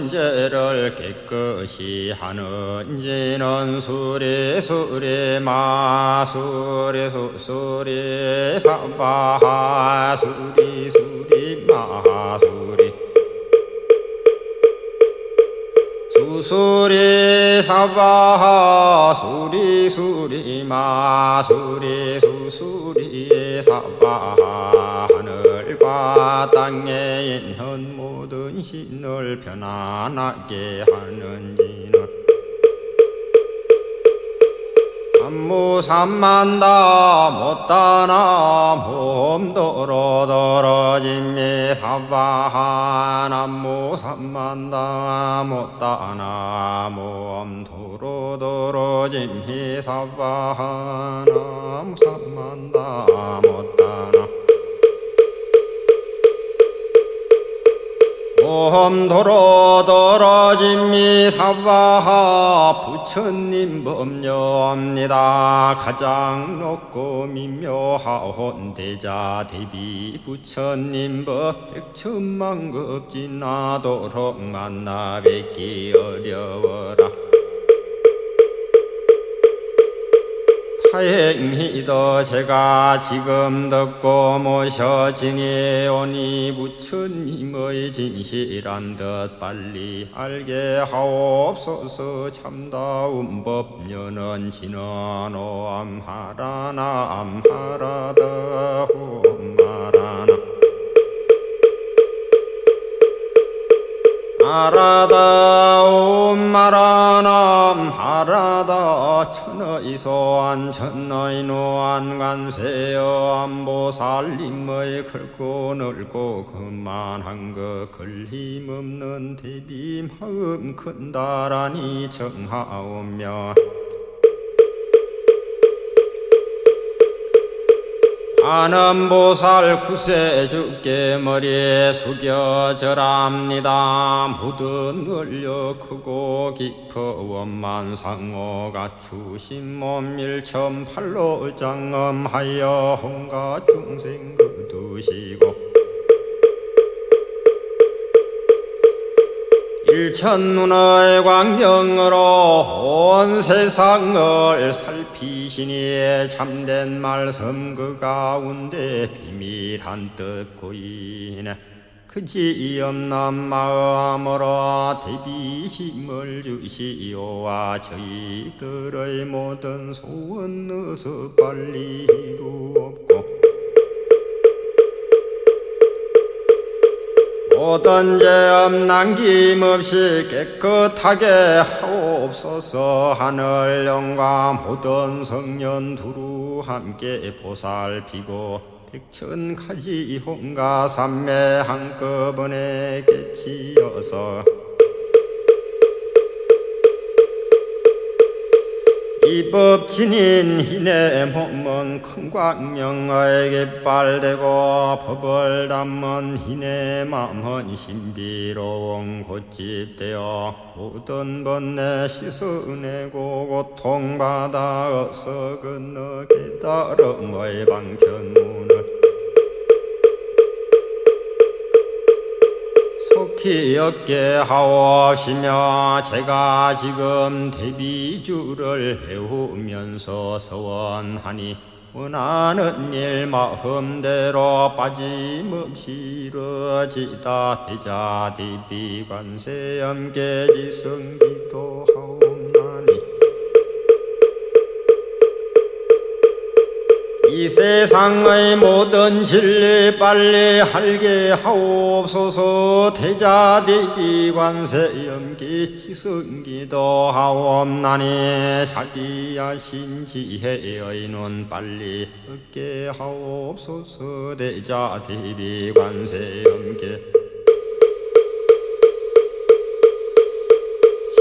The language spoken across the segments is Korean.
모든 죄를 깨끗이 하는 지는 수리 수리 마수리 수수리 사바하 수리 수리 마수리 수수리 사바하 수리 수리 마수리 수수리 사바하 하늘과 땅에 있는 모든 신을 편안하게 하는 지는 삼무삼만다 못다나 몸도로 떨어짐이 사바하 남무삼만다 못다나 몸도로 떨어짐이 사바하 남무삼만다 못다나 몸도로 떨어짐이 사바하 부처님 법녀입니다. 가장 높고 미묘하온 대자 대비 부처님 법 백천만급 지나도록 만나 뵙기 어려워라. 다행히도 제가 지금 듣고 모셔지니 오니 부처님의 진실한 뜻 빨리 알게 하옵소서. 참다운 법녀는 진언오 암하라나 암하라다 홈마라나 하라다 옴마라나 하라다 천의 소환 천의 노안 관세어 안보살님의 굵고 넓고 그만한 것 걸림없는 대비 마음 큰다라니 정하오며 아는보살 구세주께 머리에 숙여절합니다. 모든 원력 크고 깊어 원만상호 갖추신 몸 일천팔로 장엄하여 온갖 중생 거두시고 일천눈의 광명으로 온 세상을 살피시니 참된 말씀 그 가운데 비밀한 뜻 고이네 그지없는 마음으로 대비심을 주시오와 저희들의 모든 소원 어서 빨리 이루옵고 모든 죄업 남김없이 깨끗하게 하옵소서. 하늘 영광 모든 성년 두루 함께 보살피고 백천가지 홍가 삼매 한꺼번에 깨치어서 이법 지닌 희내 몸은 큰 광명의 깃발되고 법을 담은 희내 마음은 신비로운 곧집되어 모든 번뇌 씻어내고 고통받아 어서 건너 깨달음의 방편문을 속히 얻게 하옵시며 제가 지금 대비주를 해오면서 서원하니 원하는 일 마음대로 빠짐없이 이루어지다. 대자 대비 관세 엄계지 성기도 하옵나니 이 세상의 모든 진리 빨리 알게 하옵소서. 대자 대비 관세 염기 지성기도 하옵나니 자비하신 지혜의 눈 빨리 얻게 하옵소서. 대자 대비 관세 염기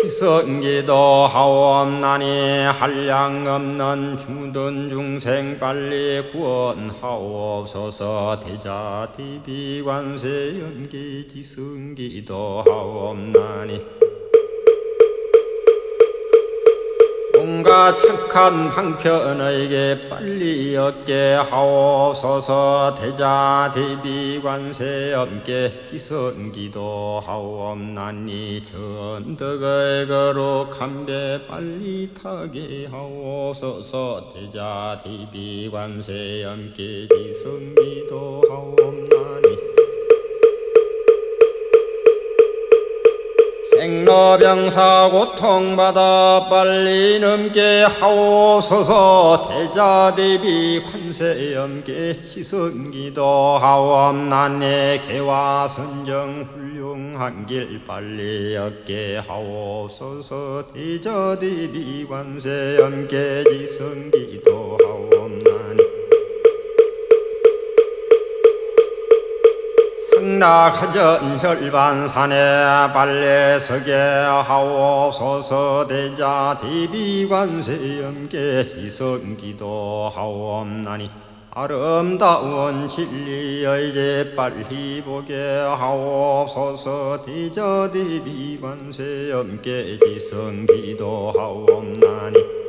지성기도 하옵나니 한량 없는 주든 중생 빨리 구원하옵소서. 대자 대비 관세 염기 지성기도 하옵나니 공가 착한 방편에게 빨리 얻게 하옵소서. 대자 대비 관세 엄께 지성기도 하옵나니 전덕의 거룩 한배 빨리 타게 하옵소서. 대자 대비 관세 엄께 지성기도 하옵나니 생로병사 고통받아 빨리 넘게 하옵소서. 대자대비 관세엄께 지성기도 하옵나니 개와 선정 훌륭한 길 빨리 얻게 하옵소서. 대자대비 관세엄께 지성기도 하옵나니 낙하전 혈반산에 빨리 서게 하옵소서. 대자 대비관세엄께 지성기도 하옵나니 아름다운 진리의 제 빨리 보게 하옵소서. 대자 대비관세엄께 지성기도 하옵나니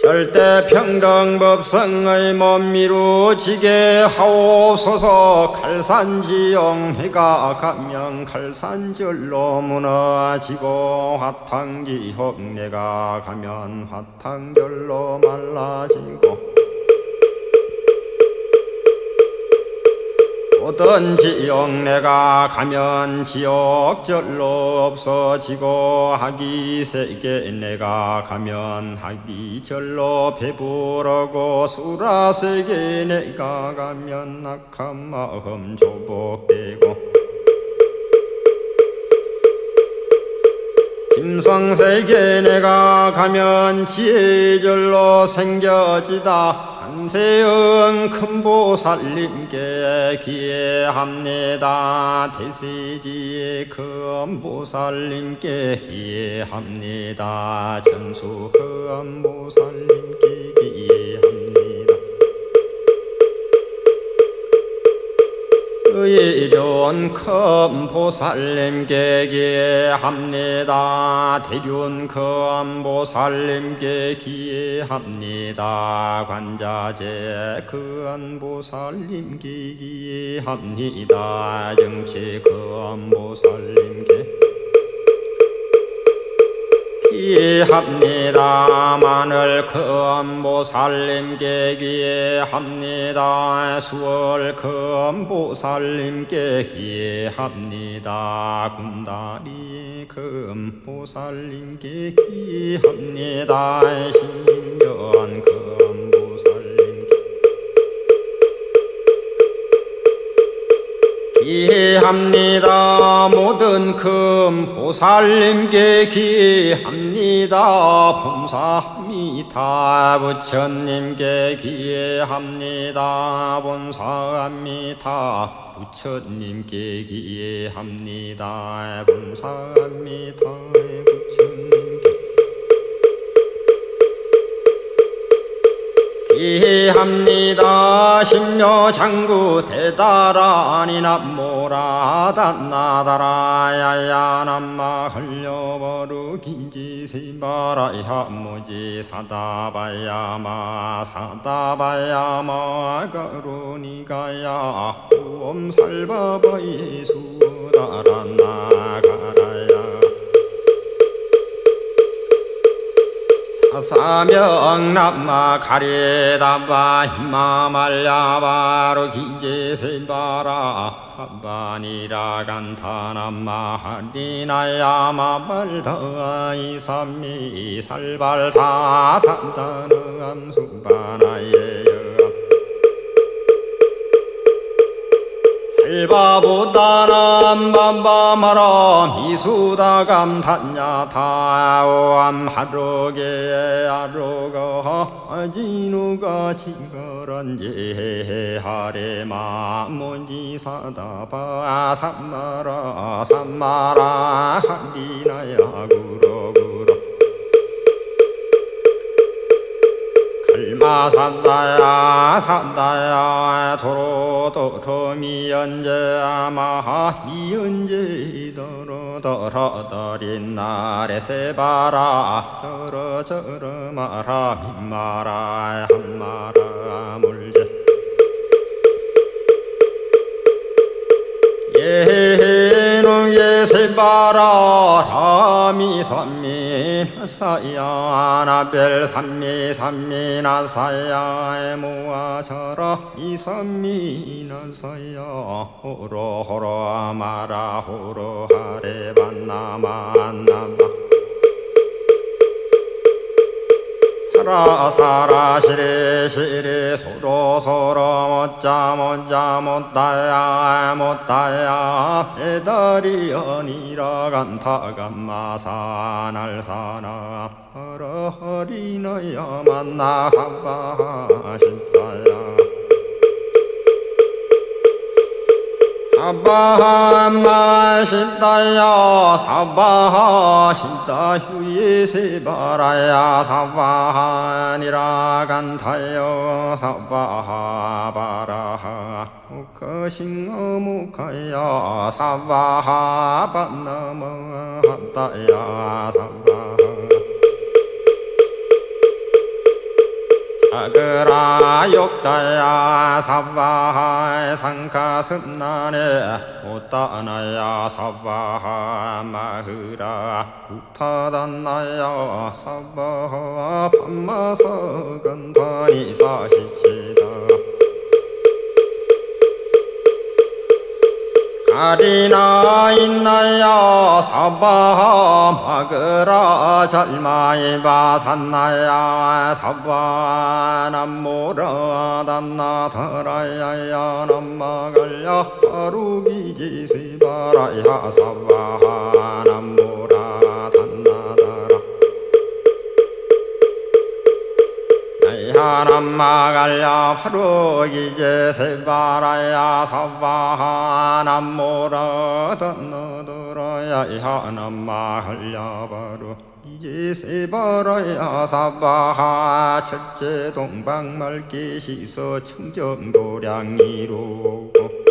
절대평등법성의 몸 이루지게 하옵소서. 칼산지용해가 가면 칼산절로 무너지고 화탕지옥내가 가면 화탕절로 말라지고 모든 지옥내가 가면 지옥절로 없어지고 하기세계내가 가면 하기절로 배부르고 수라세계내가 가면 낙한 마음 조복되고 짐승세계내가 가면 지혜절로 생겨지다 한세은 큰보살님께 기회합니다. 대세지의 큰보살님께 기회합니다. 전수 큰보살님께 기회합니다. 의륜 큰보살님께 기회합니다. 대륜 큰보살님께 기회합니다. 관자재 큰보살님께 기회합니다. 정치 큰보살님께 기회합니다. 마늘 큰보살님께 기회합니다. 수월 큰보살님께 기회합니다. 군다리 큰보살님께 기회합니다. 신년 큰보살님께 기회합니다. 모든 큰보살님께 기회합니다. 범사합니다. 부처님께 기회합니다. 본사합니다. 부처님께 기회합니다. 본사합니다. 부처님께 기회합니다. 심묘장구 대다라니 남모라단나다라야야 남마 흘려버루 김지세바라야 모지 사다바야마 사다바야마 가루니가야 옴살바바예 수다란나가라야 사명남마 가리담바 힘마말야바로 기제세바라 탑바니라 간타남마 하리나야마 발다이삼미 살발다 삼다능암수바나예여 살바보다남 밤밤하라 미수다감탄야타오암 하루게 아루가 아지누가 징거란제 하레마 몬지사다바 삼마라 삼마라 한디나야 구로구로 얼마산다야 산다야 도로도 미연제 마하 미연제 도로 더러더린 날에 세바라 저러 마라 민마라 한마라 물제 예누예 세바라 라미삼미 사야나벨 삼미 나사야 모아저라 이삼미 나사야 호로 마라 호로 하레 반나만나마 사라 시리 소로 못다야 배달이 아니라 간타간마사 날사나 허리너야 만나 사바십다야 사바하십다야 사바하십다 휴예 세바라야 사바하니라 간타여 사바하바라하 무카싱어무카야 사바하반나마하다야 사바하 사그라 욕다야 사바하 상가슴나네 못다나야 사바하 마흐라 우타단나야 사바하 밤마사간다니 사시치다 가리나 있나야 사바하 마그라 잘마이바 산나야 사바 남모라 단나 더라야야 남마갈야 하루기지 세바라야 사바하 남모라 단나다라 야남마갈야 하루기지 세바라야 사바하 남모라 단나더라야 야남마갈야 바로 이제 세바라야 사바하 첫째 동방말기 시서 청정도량이로고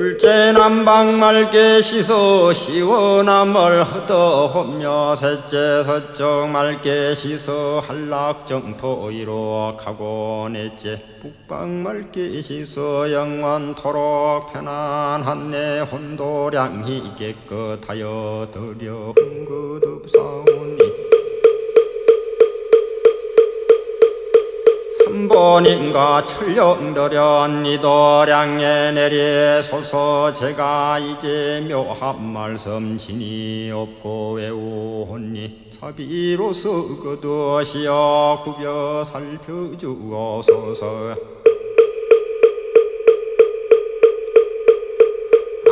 둘째 남방말기 시서 시원함을 허더하며 셋째 서쪽 말기 시서 한락정토이로 가고 넷째 북방말기 시서 영원토록 편안한 내 혼도량이 깨끗하여 드려 흥긋없사오니 삼보님과 철령더련 이도량에 내리소서 제가 이제 묘한 말씀 진이 없고 외우오니 자비로서 거두시어 구벼 살펴주옵소서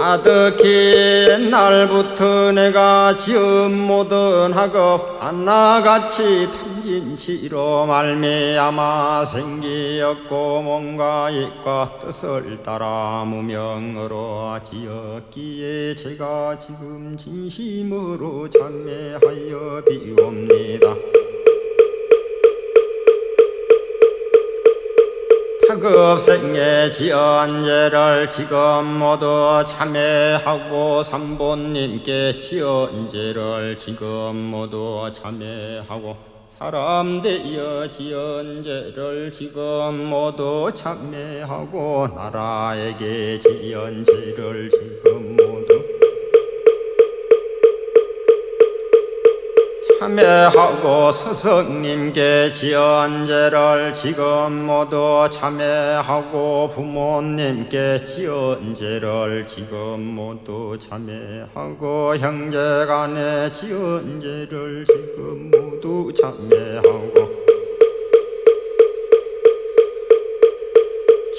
아득히 옛날부터 내가 지은 모든 학업 하나같이 탐진치로 말미암아 생기었고 몸과 입과 뜻을 따라 무명으로 지었기에 제가 지금 진심으로 찬매하여 비옵니다. 타급생에 지은 죄를 지금 모두 참회하고 삼본님께 지은 죄를 지금 모두 참회하고 사람 되어 지은 죄를 지금 모두 참회하고 나라에게 지은 죄를 지금 모두 참회하고 스승님께 지은 죄를 지금 모두 참회하고 부모님께 지은 죄를 지금 모두 참회하고 형제간에 지은 죄를 지금 모두 참회하고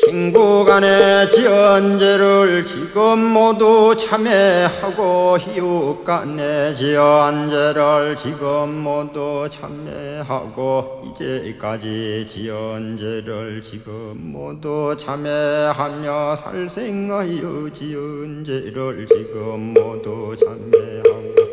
친구간에 지은 죄를 지금 모두 참회하고 이웃간에 지은 죄를 지금 모두 참회하고 이제까지 지은 죄를 지금 모두 참회하며 살생하여 지은 죄를 지금 모두 참회하고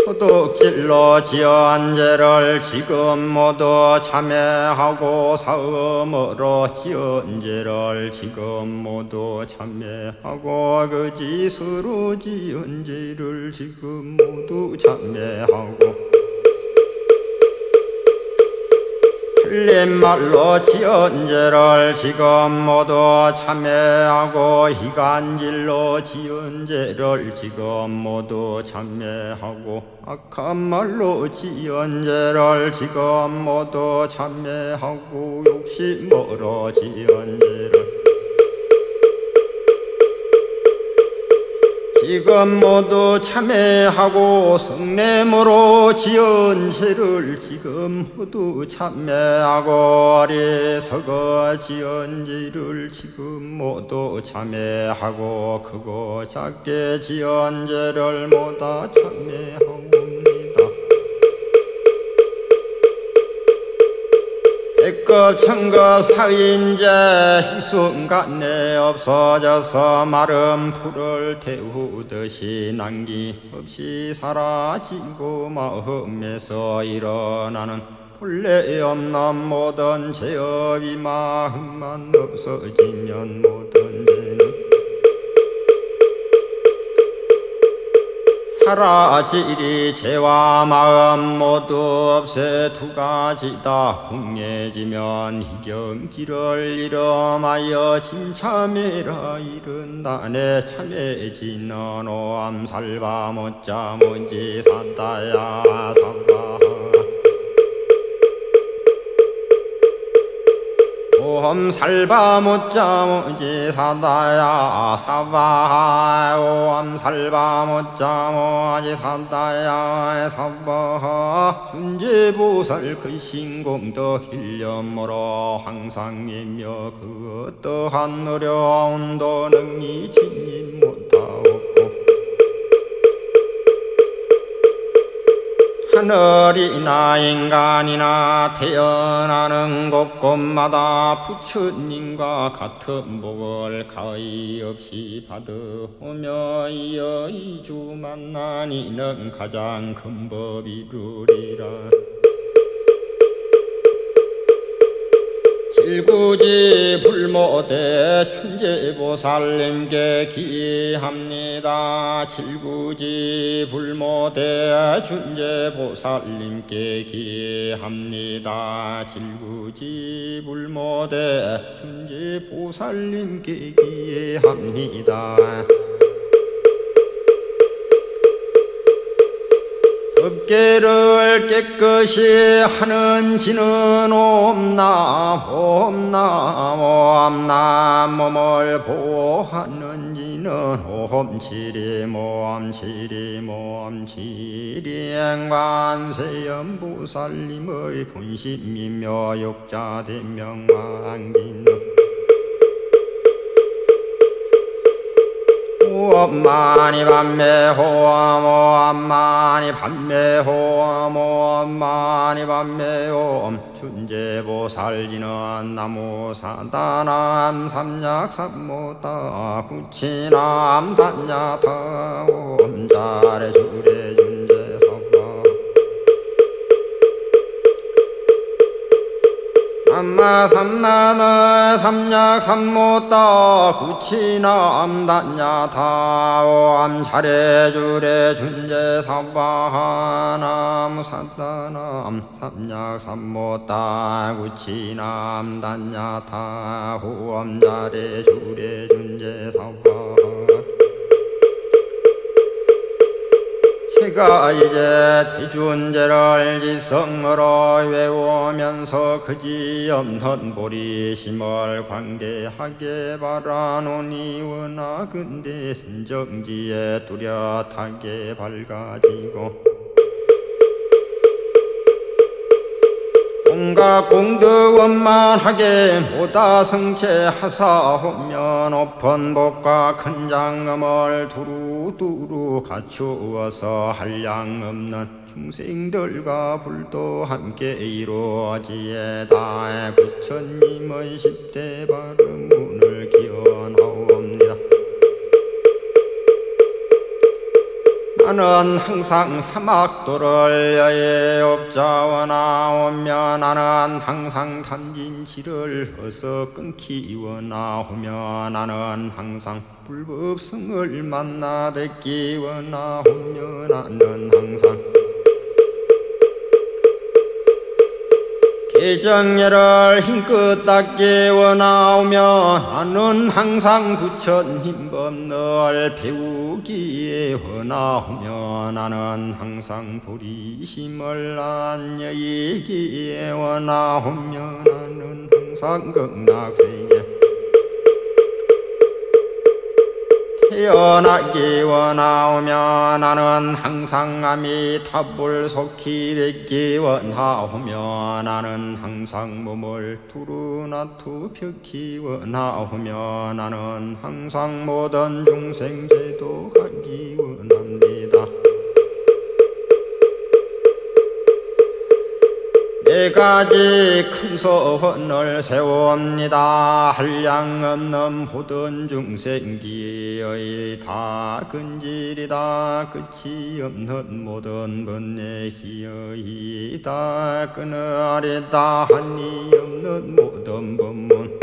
도둑질로 지은 죄를 지금 모두 참회하고 사음으로 지은 죄를 지금 모두 참회하고 그 짓으로 지은 죄를 지금 모두 참회하고 틀린 말로 지은 죄를 지금 모두 참회하고 희간질로 지은 죄를 지금 모두 참회하고 악한 말로 지은 죄를 지금 모두 참회하고 욕심으로 지은 죄를 지금 모두 참회하고 성냄으로 지은 죄를 지금 모두 참회하고 어리석어 지은 죄를 지금 모두 참회하고 크고 작게 지은 죄를 모두 참회하옵니다. 백급 천급 사인제 희순간에 없어져서 마른 풀을 태우듯이 남김없이 사라지고 마음에서 일어나는 본래 없는 모든 죄업이 마음만 없어지면 모든 죄는 사라지리. 죄와 마음 모두 없애 두 가지다. 궁예지면 희경지를 이름하여 진참해라 이른다네. 참해지는 오암살바 못자 뭔지 사다야 사바 오암살바 못자 뭐지 사다야 사바 오암살바 못자 뭐지 사다야 사바 순제보살 그 신공덕 일념으로 항상 예며 그 어떠한 어려움도 능히 진입 못하옵고 하늘이나 인간이나 태어나는 곳곳마다 부처님과 같은 복을 가히 없이 받으오며 이어 이주 만난 이는 가장 큰 법이루리라. 칠구지 불모대 춘제보살님께 기합니다. 칠구지 불모대 춘제보살님께 기합니다. 칠구지 불모대 춘제보살님께 기합니다. 법계를 깨끗이 하는 지는 옴나 옴나 옴나 몸을 보호하는 지는 옴치리 옴치리 옴치리 관세음보살님의 본심이며 역자대명왕기는 호엄마니 밤매 호엄 호엄마니 밤매 호엄 호엄마니 밤매 호엄 춘제보살지는 나무사다남 삼약삼모다 구치남 단야타 옴자레 주레 준제사바 삼마삼마나 삼약삼모따 구치남 단야타 오암 차례주례 준제사바하남 사다남 삼약삼모따 구치남 단야타 오암 차례주례 준제사바 제가 이제 대준제를 지성으로 외우면서 그지없는 보리심을 관계하게 바라노니 원하건대 선정지에 뚜렷하게 밝아지고 온갖 공덕 원만하게 모다 성체하사오며 높은 복과 큰 장엄을 두루두루 갖추어서 한량없는 중생들과 불도 함께 이루어지에다 부처님의 10대 발음문을 기원하옵니다. 나는 항상 사막도를 여의업자와 나오며 나는 항상 탐진치를 어서 끊기워 나오며 나는 항상 불법성을 만나 뵙기워 나오며 나는 항상 개정예를 힘껏 닦기워 나오며 나는 항상 부처님 법을 배우기에 원하오며 나는 항상 보리심을 안 여의기에 원하오며 나는 항상 극락세계 태어나기 원하오며 나는 항상 아미타불 속히 뵙기 원하오며 나는 항상 몸을 두루나투 펴기 원하오며 나는 항상 모든 중생 제도하기 원합니다. 네 가지 큰 소원을 세웁니다. 한량 없는 모든 중생기의 다 근질이다. 끝이 없는 모든 번뇌기의 끊어리다. 한이 없는 모든 법문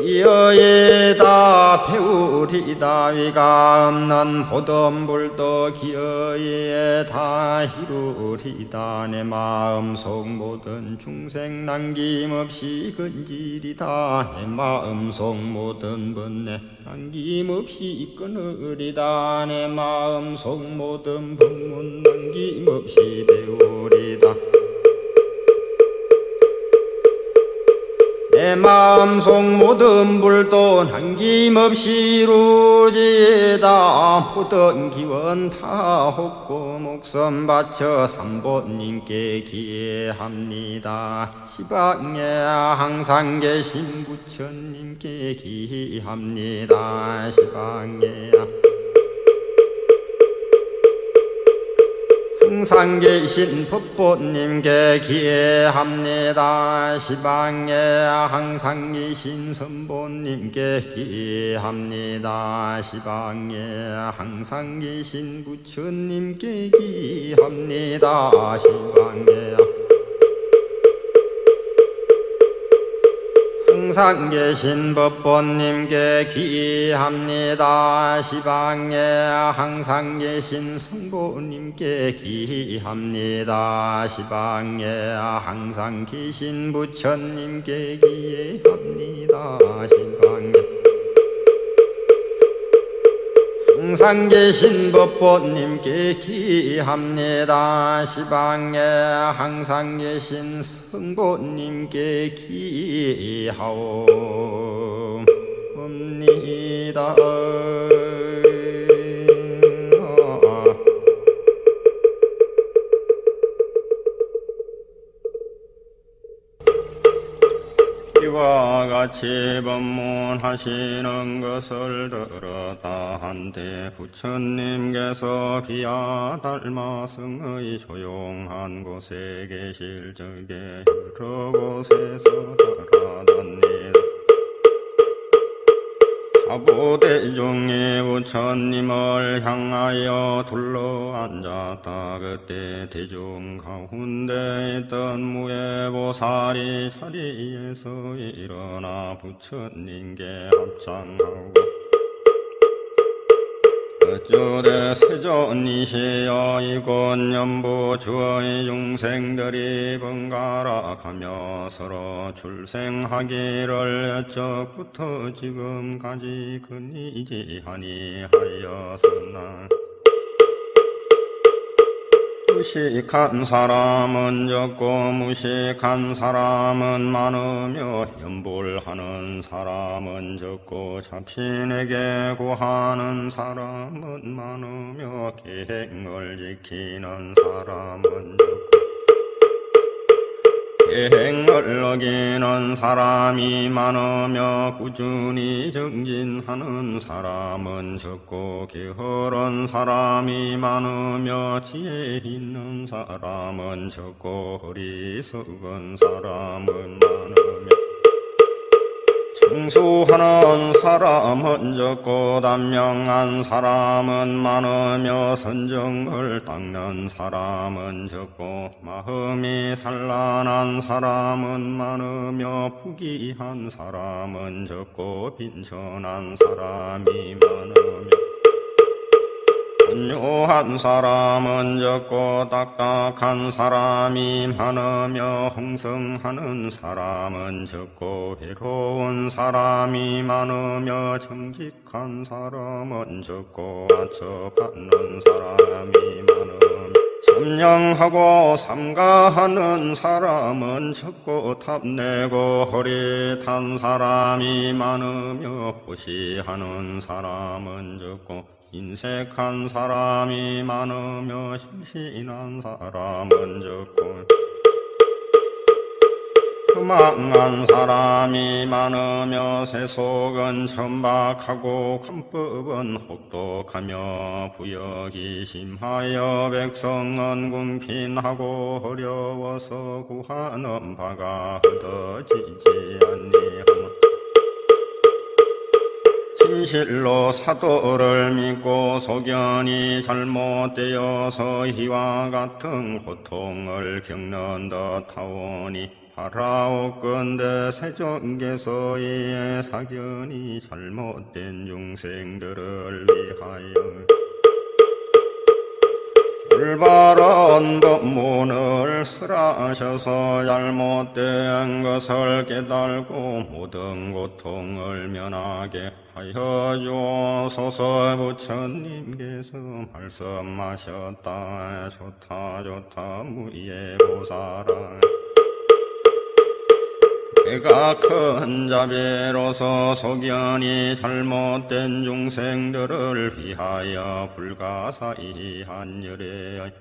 기어이다. 배우리다. 위가 없는 모든 불도 기어이에 다 이루리다. 내 마음속 모든 중생 남김없이 근질이다. 내 마음속 모든 번뇌 남김없이 끊으리다. 내 마음속 모든 법문 남김없이 배우리다. 내 마음속 모든 불도 남김없이 이루지다. 모든 기원 다 헛고 목숨 바쳐 삼보님께 기합니다. 시방에 항상 계신 부처님께 기합니다. 시방에 항상 계신 법보님께 기합니다. 시방에 항상 계신 선보님께 기합니다. 시방에 항상 계신 부처님께 기합니다. 시방에 항상 계신 법보님께 기합니다. 시방에 항상 계신 성보님께 기합니다. 시방에 항상 계신 부처님께 기합니다. 시방에 항상 계신 법보님께 기합니다. 시방에 항상 계신 성보님께 기하옵니다. 이와 같이 법문하시는 것을 들었다 한때 부처님께서 비야 달마성의 조용한 곳에 계실 적에 여러 곳에서 돌아다니다. 사부대중이 부처님을 향하여 둘러앉았다. 그때 대중 가운데 있던 무예보살이 자리에서 일어나 부처님께 합장하고 어쩌되 세존이시여 이곳 연부 주의 중생들이 번갈아 가며 서로 출생하기를 여적부터 지금까지 근이지하니 하여서나 무식한 사람은 적고 무식한 사람은 많으며 염불하는 사람은 적고 자신에게 구하는 사람은 많으며 계행을 지키는 사람은 적고 계행을 어기는 사람이 많으며 꾸준히 정진하는 사람은 적고 게으른 사람이 많으며 지혜 있는 사람은 적고 어리석은 사람은 많으며 청수하는 사람은 적고 단명한 사람은 많으며 선정을 닦는 사람은 적고 마음이 산란한 사람은 많으며 부귀한 사람은 적고 빈천한 사람이 많으며 온유한 사람은 적고 딱딱한 사람이 많으며 홍성하는 사람은 적고 외로운 사람이 많으며 정직한 사람은 적고 아처받는 사람이 많으며 점령하고 삼가하는 사람은 적고 탐내고 허릿한 사람이 많으며 보시하는 사람은 적고 인색한 사람이 많으며 심신한 사람은 적고 흠망한 사람이 많으며 세속은 천박하고 관법은 혹독하며 부역이 심하여 백성은 궁핍하고 어려워서 구하는 바가 얻어지지 아니하나 진실로 사도를 믿고 소견이 잘못되어서 이와 같은 고통을 겪는 듯하오니 바라옵건대 세종께서의 사견이 잘못된 중생들을 위하여 올바른 법문을 설하셔서 잘못된 것을 깨달고 모든 고통을 면하게 하여 주옵소서. 부처님께서 말씀하셨다. 좋다 무예보살아. 내가 큰 자비로서 소견이 잘못된 중생들을 위하여 불가사의한 열에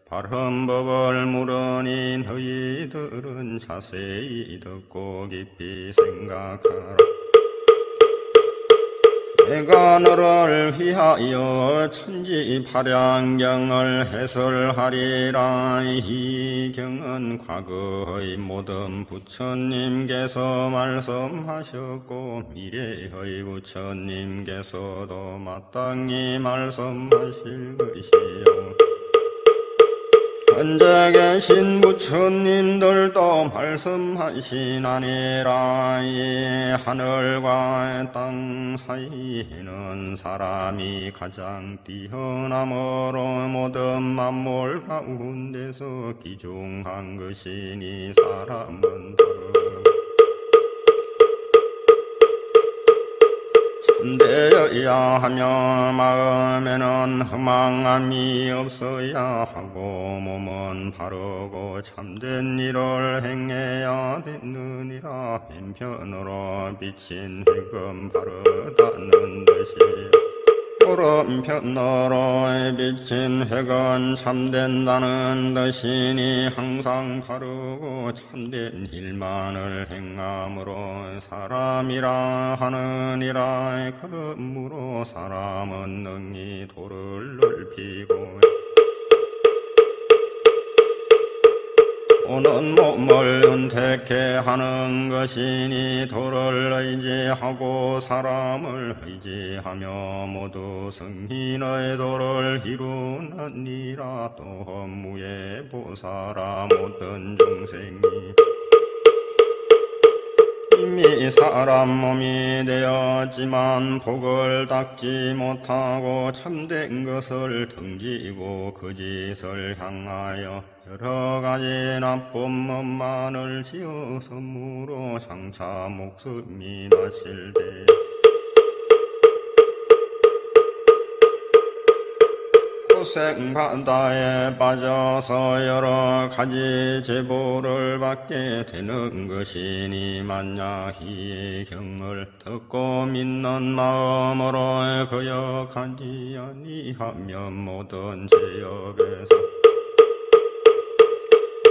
바른 법을 물으니 너희들은 자세히 듣고 깊이 생각하라. 내가 너를 위하여 천지파량경을 해설하리라. 이 경은 과거의 모든 부처님께서 말씀하셨고 미래의 부처님께서도 마땅히 말씀하실 것이요 현재 계신 부처님들도 말씀하시나니라. 이 하늘과 땅 사이에는 사람이 가장 뛰어남으로 모든 만물 가운데서 귀중한 것이니 사람은 참되어야 하며 마음에는 허망함이 없어야 하고 몸은 바르고 참된 일을 행해야 되느니라. 왼편으로 비친 핵은 바르다는 뜻이요 오른편으로 비친 핵은 참된다는 뜻이니 항상 바르고 참된 일만을 행함으로 사람이라 하느니라. 그러므로 사람은 능히 도를 넓히고 오는 몸을 은택해 하는 것이니 도를 의지하고 사람을 의지하며 모두 승인의 도를 이루느니라. 또 무예보살아. 모든 중생이 이미 사람 몸이 되었지만 복을 닦지 못하고 참된 것을 등지고 거짓을 향하여 여러 가지 나쁜 법만을 지어서므로 장차 목숨이 마칠 때 고생바다에 빠져서 여러 가지 제보를 받게 되는 것이니 만약 이 경을 듣고 믿는 마음으로 거역하지 아니하면 모든 죄업에서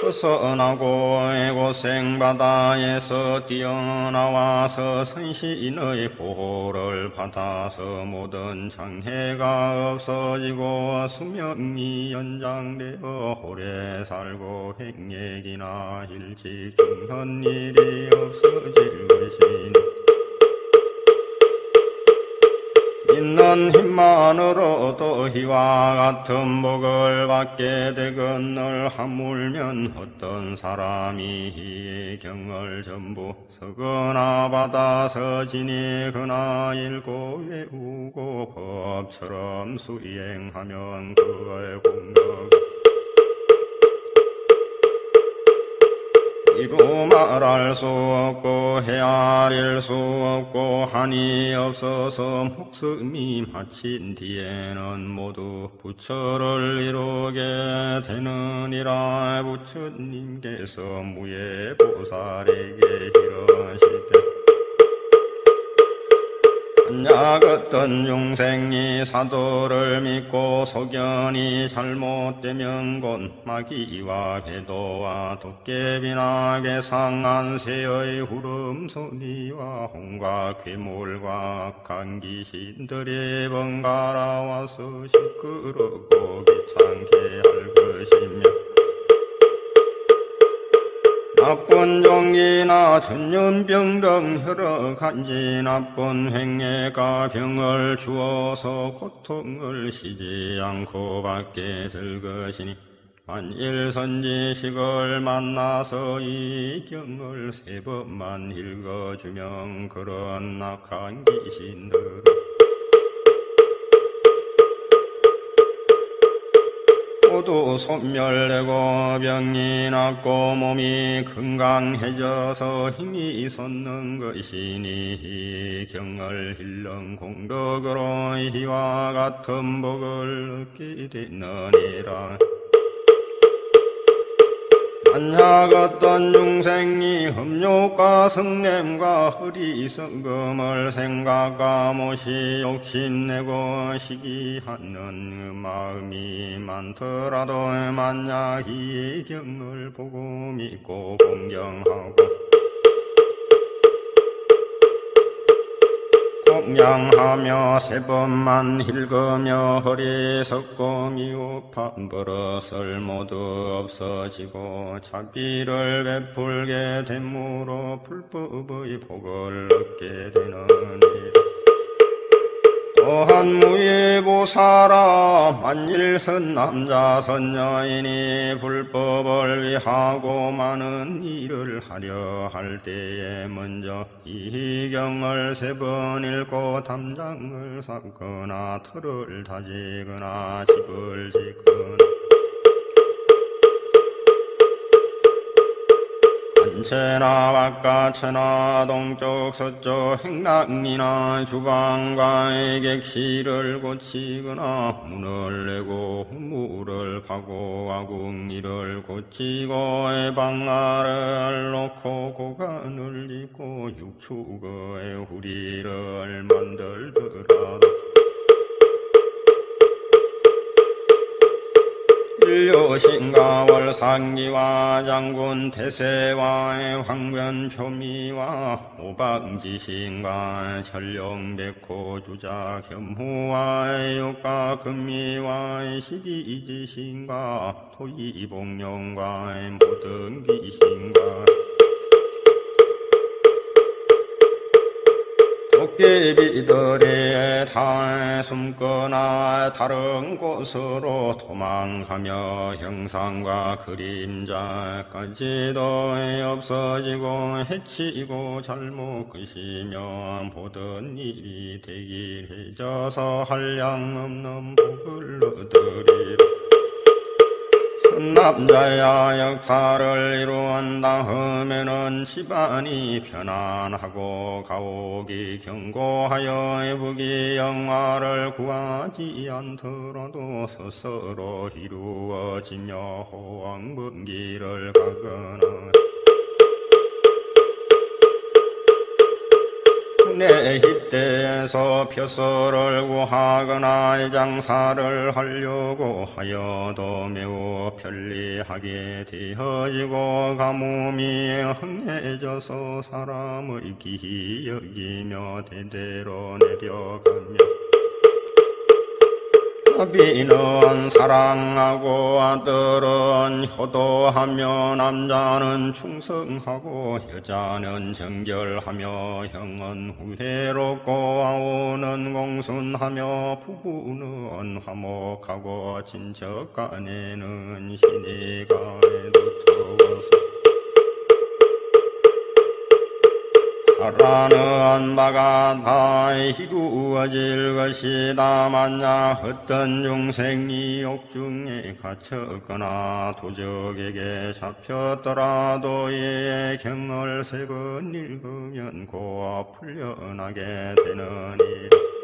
벗어나고 고생바다에서 뛰어나와서 선신의 보호를 받아서 모든 장애가 없어지고 수명이 연장되어 오래 살고 횡액이나 일찍 죽는 일이 없어질 것이니 있는 힘만으로도 이와 같은 복을 받게 되거늘 하물면 어떤 사람이 이 경을 전부 서거나 받아서 지니거나 읽고 외우고 법처럼 수행하면 그의 공덕 이루 말할 수 없고 헤아릴 수 없고 한이 없어서 목숨이 마친 뒤에는 모두 부처를 이루게 되느니라. 부처님께서 무예보살에게 이러시되 만약 어떤 중생이 사도를 믿고 소견이 잘못되면 곧 마귀와 궤도와 도깨비나 개상한 새의 울음소리와 홍과 괴물과 악한 귀신들이 번갈아 와서 시끄럽고 귀찮게 할 것이며 나쁜 종기나 전염병 등 여러 가지 나쁜 행해가 병을 주어서 고통을 쉬지 않고 받게 될 것이니 만일 선지식을 만나서 이 경을 3번만 읽어주면 그런 악한 귀신들은 모두 소멸되고 병이 낫고 몸이 건강해져서 힘이 솟는 것이니 이 경을 읽는 공덕으로 이와 같은 복을 얻게 되느니라. 만약 어떤 중생이 험욕과 성냄과 어리석음을 생각과 못이 욕심내고 시기하는 마음이 많더라도 만약 이 경을 보고 믿고 공경하고 공양하며 3번만 읽으며 어리석고 미흡한 버릇을 모두 없어지고 자비를 베풀게 되므로 불법의 복을 얻게 되느니라. 또한 무예보살아 만일 선남자 선여인이 불법을 위하고 많은 일을 하려 할 때에 먼저 이 경을 3번 읽고 담장을 쌓거나 터를 다지거나 집을 짓거나 전체나 바깥처나 동쪽 서쪽 행랑이나 주방과의 객실을 고치거나 문을 내고 후물을 파고 아궁이를 고치고 방아를 놓고 고관을 잇고 육축의 후리를 만들더라도 일요신과 월상기와 장군 태세와 황변표미와 오방지신과 전령백호 주작 현무와 육가 금미와 십이지신과 토이봉룡과 모든 귀신과 도깨비들이 다 숨거나 다른 곳으로 도망가며 형상과 그림자까지도 없어지고 해치고 잘못 끄시며 모든 일이 대길해져서 한량없는 복을 얻으리라. 선남자야 역사를 이루은 다음에는 집안이 편안하고 가옥이 견고하여 부귀 영화를 구하지 않더라도 스스로 이루어지며 호황먼 길을 가거나 내 입대에서 벼슬을 구하거나 장사를 하려고 하여도 매우 편리하게 되어지고 가뭄이 흥해져서 사람의 기히 여기며 대대로 내려가며 여비는 사랑하고 아들은 효도하며 남자는 충성하고 여자는 정결하며 형은 후회롭고 아우는 공순하며 부부는 화목하고 친척 간에는 신이 가해두터워서 바라는 바가 다 이루어질 것이다. 만약 어떤 중생이 욕중에 갇혔거나 도적에게 잡혔더라도 이의 경을 3번 읽으면 곧 풀려나게 되느니라.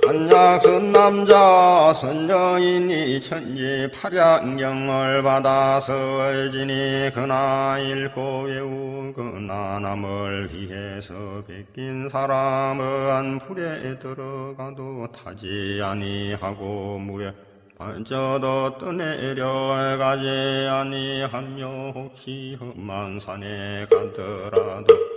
만약 선남자 선여인이 천지 팔양경을 받아서 지니 그나 읽고 외우거나 남을 위해서 베낀 사람은 불에 들어가도 타지 아니하고 물에 빠져도 떠내려가지 아니하며 혹시 험한 산에 가더라도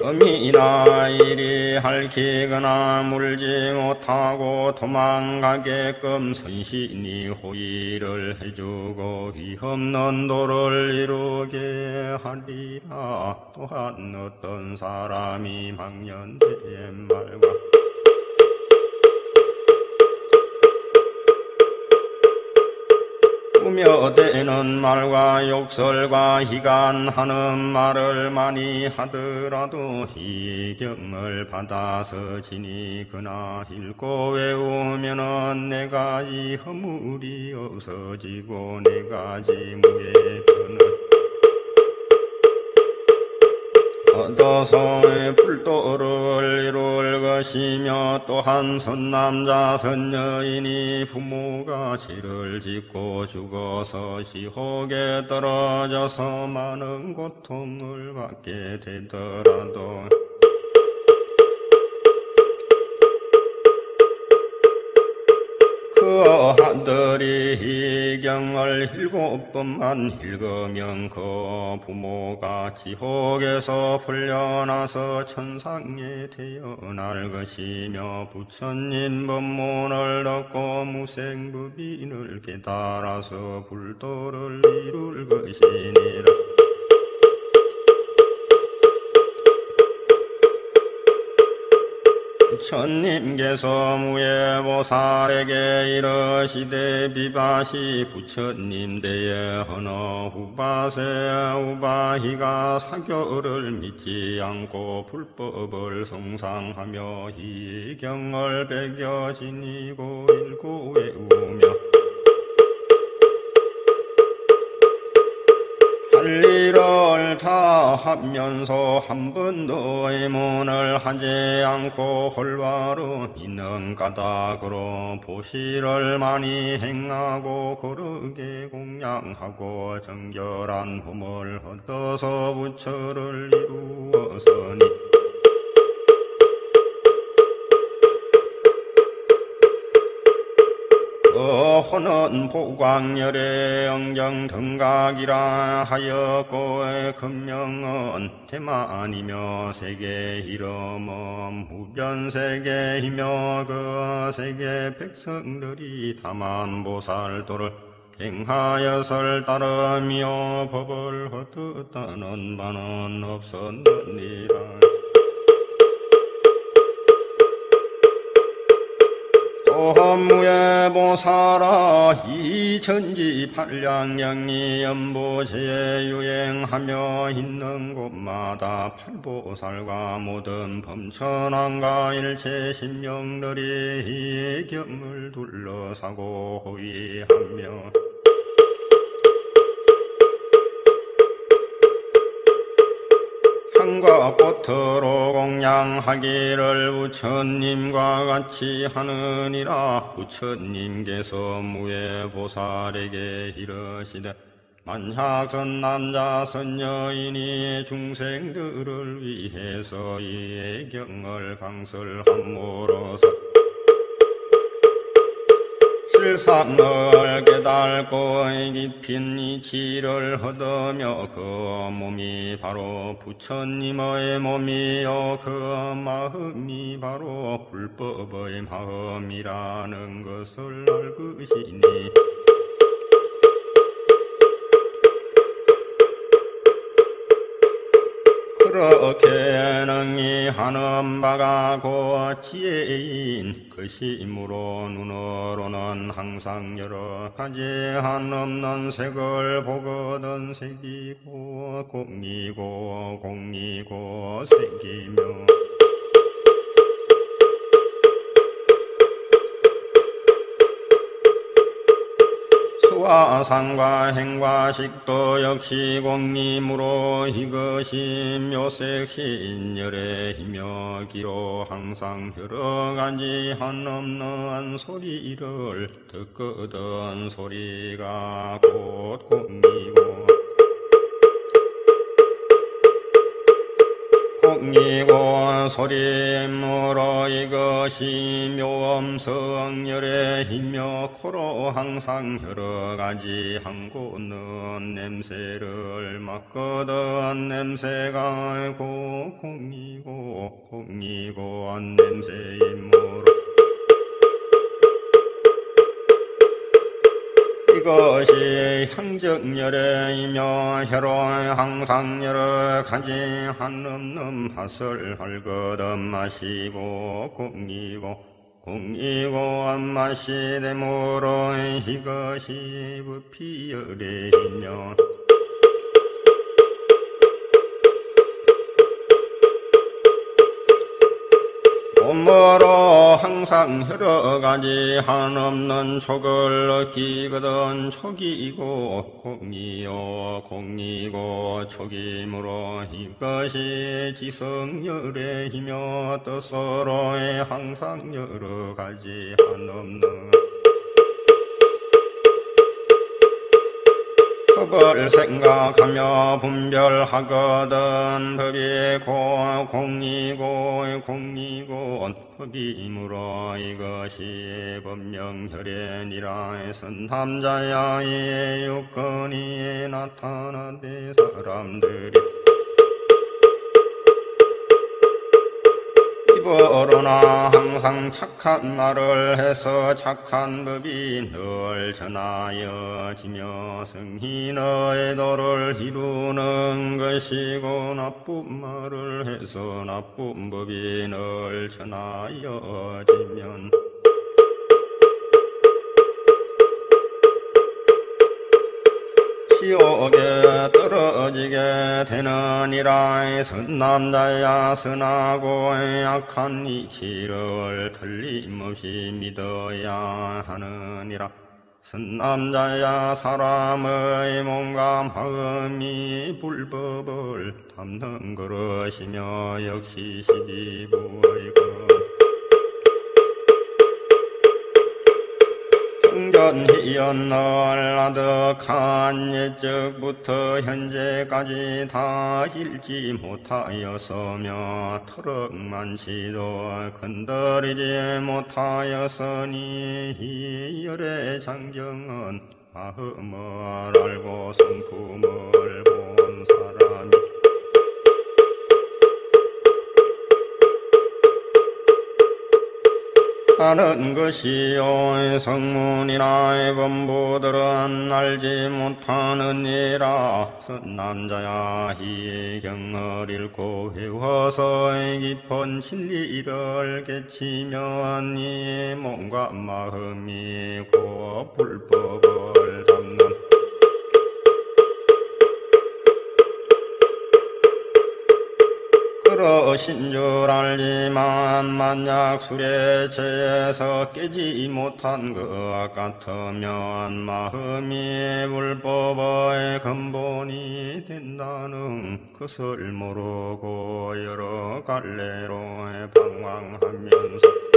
금이나 일이 핥히거나 물지 못하고 도망가게끔 선신이 호의를 해주고 위없는 도를 이루게 하리라. 또한 어떤 사람이 망년된 말과 꾸며대는 말과 욕설과 희간하는 말을 많이 하더라도 이 경을 받아서 지니 그나 읽고 외우면은 4가지 허물이 없어지고 4가지 무의 변을 얻어서 불도를 이룰 것이며 또한 선남자 선여인이 부모가 죄를 짓고 죽어서 지옥에 떨어져서 많은 고통을 받게 되더라도 그 아들이 이 경을 7번만 읽으면 그 부모가 지옥에서 풀려나서 천상에 태어날 것이며 부처님 법문을 듣고 무생부빈을 깨달아서 불도를 이룰 것이니라. 부처님께서 무예보살에게 이르시되 비바시 부처님 대에 어느 우바세 우바희가 사교를 믿지 않고 불법을 성상하며 이 경을 배겨 지니고 읽고 외우며 할 일을 다 하면서 한 번도 의문을 하지 않고 홀바로 있는 까닭으로 보시를 많이 행하고 거룩에 공양하고 정결한 hum을 얻어서 부처를 이루었으니 호는 보광열의 영정 등각이라 하였고 금명은 대만이며 세계 이름은 무변세계이며 그 세계 백성들이 다만 보살도를 행하여설 따르며 법을 헛듣다는 바는 없었느니라. 무예보살아 이 천지 팔량영이 연보제에 유행하며 있는 곳마다 팔보살과 모든 범천왕과 일체 신명들이 이 경을 둘러싸고 호위하며 향과 꽃으로 공양하기를 부처님과 같이 하느니라. 부처님께서 무예보살에게 이르시되 만약 선남자 선여인이 중생들을 위해서 이 경을 강설함으로써 실상을 깨달고 깊은 이치를 얻으며 그 몸이 바로 부처님의 몸이요 그 마음이 바로 불법의 마음이라는 것을 알 것이니 그렇게 능히하는 바가 곧 지혜인 것이므로 눈으로는 항상 여러 가지 한없는 색을 보거든 색이고 공이고 공이고 색이며 수와 상과 행과 식도 역시 공이므로 이것이 묘색 신열의 힘여 기로 항상 여러 가지 한없는 소리를 듣거든 소리가 곧 공이고 공이고 소리므로 이것이 묘음성열의 힘여 코로 항상 여러 가지 한 곳은 냄새를 맡거든 냄새가 공이고 공이고 냄새이므로 이것이 향정열애이며 혀로 항상 여러 가지 한없는 맛을 헐거든 마시고 공이고 공이고 맛이 되므로 이것이 부피열애이며 몸으로 항상 여러 가지 한없는 촉을 느끼거든 촉이고 공이요 공이고 촉이므로 이것이 지성열의 힘여 뜻으로의 항상 여러 가지 한없는 법을 생각하며 분별하거든 법이 공이고 공이고 법이므로 이것이 법명혈연이라 선남자야의 요건이 나타나되 사람들이 입으로나 항상 착한 말을 해서 착한 법이 늘 전하여지며 성인의 도를 이루는 것이고 나쁜 말을 해서 나쁜 법이 늘 전하여지면 지옥에 떨어지게 되느니라. 선남자야 선하고 약한 이치를 틀림없이 믿어야 하느니라. 선남자야 사람의 몸과 마음이 불법을 담는 것이며 역시 12부의 것 경전희연 널 아득한 옛적부터 현재까지 다 읽지 못하였으며 터럭만치도 건드리지 못하였으니 이 열의 장정은 마음을 알고 성품을 본 사람이 아는 것이요 성문이나 범부들은 알지 못하느니라. 선남자야 이 경을 읽고 외워서 깊은 진리를 깨치면 이 몸과 마음이 곧 불법을 담는 그러신 줄 알지만 만약 술에 취해서 깨지 못한 것 같으면 마음이 불법의 근본이 된다는 것을 모르고 여러 갈래로 방황하면서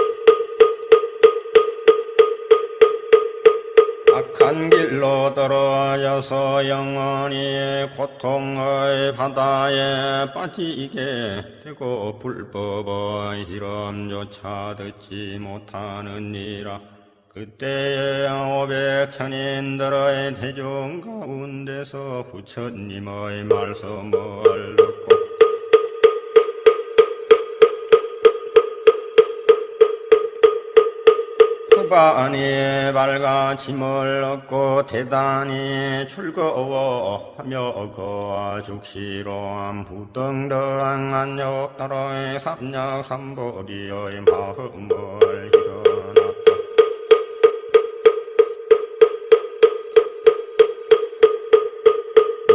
악한 길로 떨어져서 영원히 고통의 바다에 빠지게 되고 불법의 이름조차 듣지 못하느니라. 그때에 500천인들의 대중 가운데서 부처님의 말씀을 듣고 많이 밝아 짐을 얻고 대단히 즐거워하며 그 죽시로 부등등한 역다로의 삼약삼보리의 마음을 일어났다.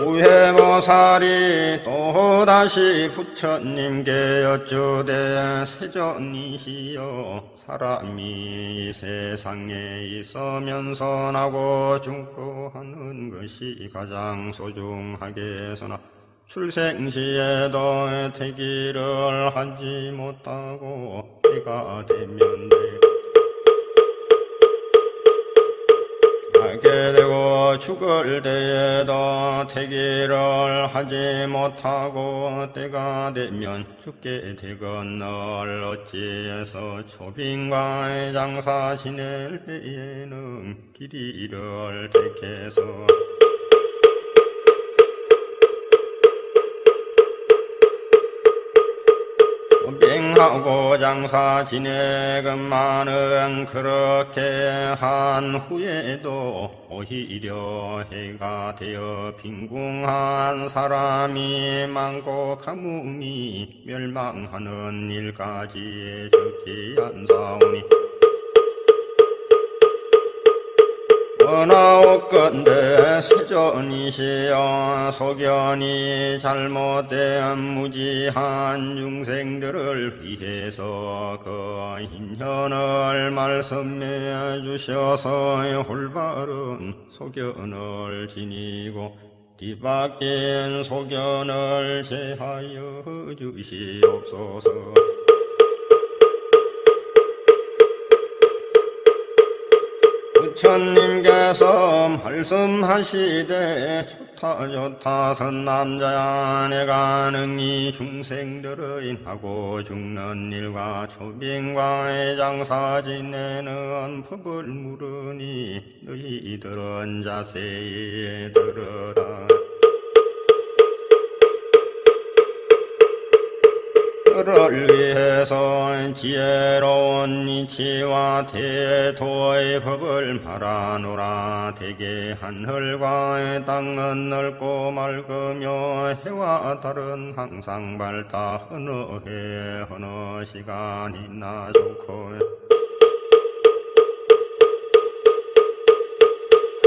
우회보살이 또다시 부처님께 여쭈되 세존이시여 사람이 세상에 있으면서 나고 죽고 하는 것이 가장 소중하겠으나 출생시에도 태기를 하지 못하고 때가 되면 하게 되고 죽을 때에도 태기를 하지 못하고 때가 되면 죽게 되거늘 어찌해서 초빙과의 장사 지낼 때에는 길이를 택해서 초빙하고 장사 지내건만은 그렇게 한 후에도 오히려 해가 되어 빈궁한 사람이 많고 가뭄이 멸망하는 일까지 적지 않사오니 원하옵건대 세존이시여 소견이 잘못된 무지한 중생들을 위해서 그 인연을 말씀해 주셔서 올바른 소견을 지니고 뒤바뀐 소견을 제하여 주시옵소서. 부처님께서 말씀하시되 좋다 선남자야 내가 능히 중생들의 나고 죽는 일과 초빙과의 장사 지내는 법을 물으니 너희들은 자세히 들으라. 그를 위해서 지혜로운 이치와 태도의 법을 말하노라. 대개 하늘과 땅은 넓고 맑으며 해와 달은 항상 밝다. 어느 해 어느 시간이나 좋고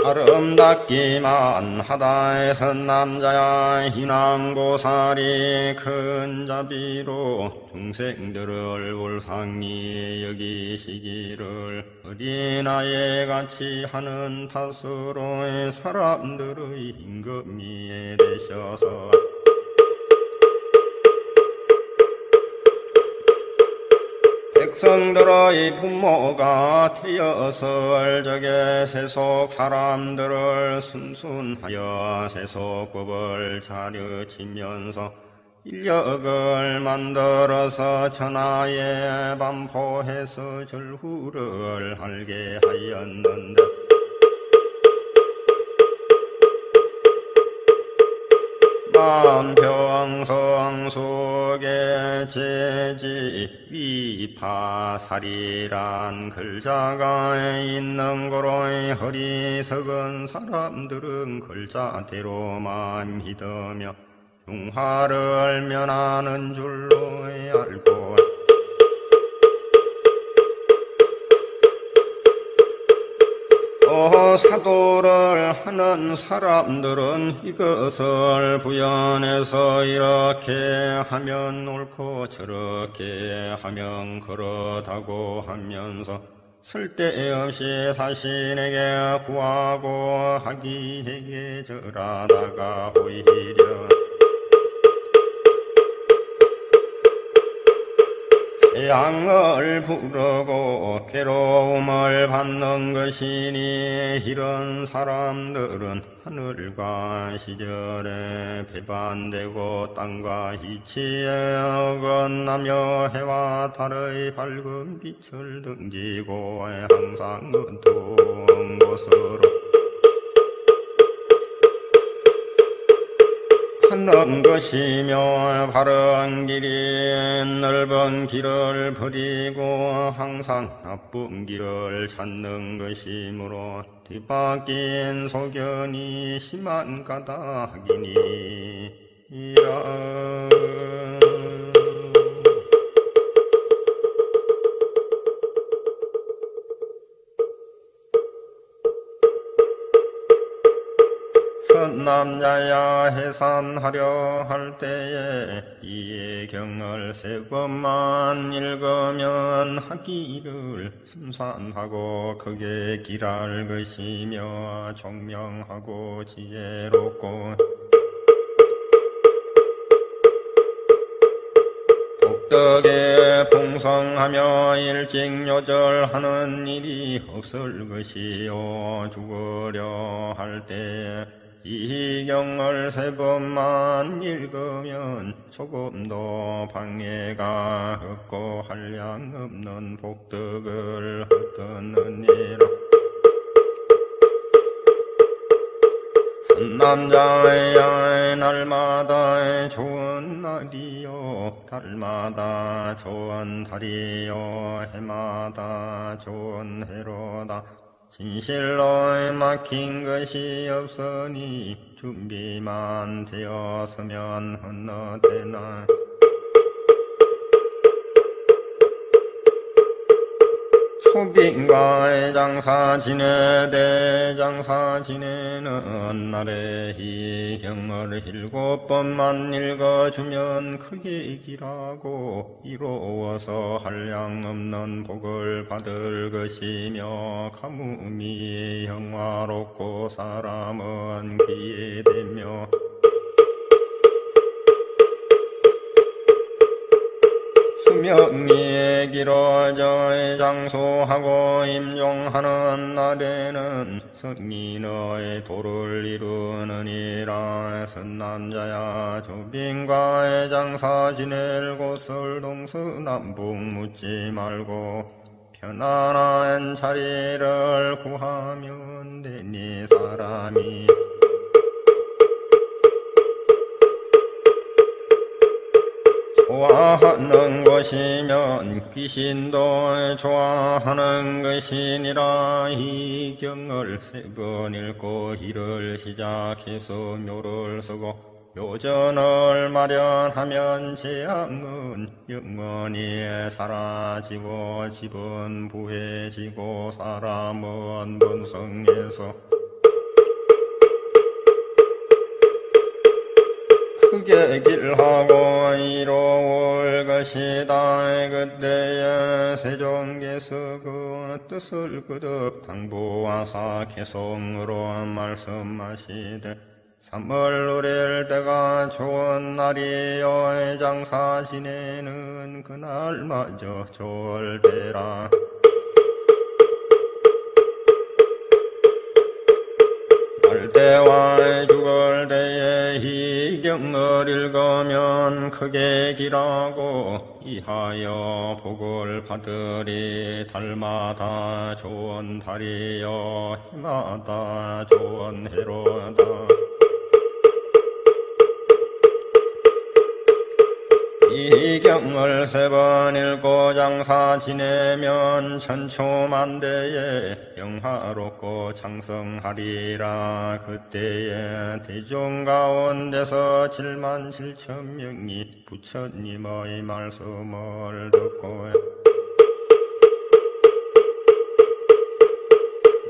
아름답기만 하다 선남자야 희남보살이 큰 자비로 중생들을 불쌍히 여기시기를 어린아이 같이 하는 탓으로 사람들의 임금이 되셔서 백성들의 부모가 되었을 적에 세속 사람들을 순순하여 세속법을 가르치면서 인력을 만들어서 천하에 반포해서 절후를 알게 하였는데 만평성 속에 제지 위파살이란 글자가 있는 거로 어리석은 사람들은 글자대로만 믿으며 흉화를 면하는 줄로 알고 사도를 하는 사람들은 이것을 부연해서 이렇게 하면 옳고 저렇게 하면 그렇다고 하면서 쓸데없이 자신에게 구하고 하기에게 절하다가 오히려 재앙을 부르고 괴로움을 받는 것이니 이런 사람들은 하늘과 시절에 배반되고 땅과 이치에 어긋나며 해와 달의 밝은 빛을 등지고 항상 어두운 곳으로 하는 것이며 바른 길이 넓은 길을 버리고 항상 나쁜 길을 찾는 것이므로 뒤바뀐 소견이 심한 까닭이니이라. 선남자야 해산하려 할 때에 이 경을 세 번만 읽으면 하기를 심산하고 크게 길할 것이며 총명하고 지혜롭고 복덕에 풍성하며 일직요절하는 일이 없을 것이요. 죽으려 할 때에 이 경을 세 번만 읽으면 조금도 방해가 없고 한량없는 복덕을 얻느니라. 선남자야 날마다 좋은 날이요 달마다 좋은 달이요 해마다 좋은 해로다. 진실로 막힌 것이 없으니 준비만 되었으면 어느 때나 초빙과의 장사 지내 대장사 지내는 날에 이 경을 7번만 읽어주면 크게 길하고 이로워서 한량 없는 복을 받을 것이며 가뭄이 영화롭고 사람은 귀에 대며 수명이 길어져 장수하고 임종하는 날에는 성인의 도를 이루느니라. 선남자야 조빈과의 장사 지낼 곳을 동서남북 묻지 말고 편안한 자리를 구하면 되니 사람이 좋아하는 것이면 귀신도 좋아하는 것이니라. 이 경을 3번 읽고 일을 시작해서 묘를 쓰고 묘전을 마련하면 재앙은 영원히 사라지고 집은 부해지고 사람은 번성해서 크게 길하고 이로울 것이다. 그때에 세종께서 그 뜻을 거듭 당부하사 개성으로 말씀하시되 3월 누릴 때가 좋은 날이요 장사 지내는 그날마저 좋을 때라. 갈 때와 죽을 때에 이 경을 읽으면 크게 길하고 이하여 복을 받으리. 달마다 좋은 달이요 해마다 좋은 해로다. 이 경을 3번 읽고 장사 지내면 천초만대에 영화롭고 창성하리라. 그때에 대중 가운데서 7만 7천 명이 부처님의 말씀을 듣고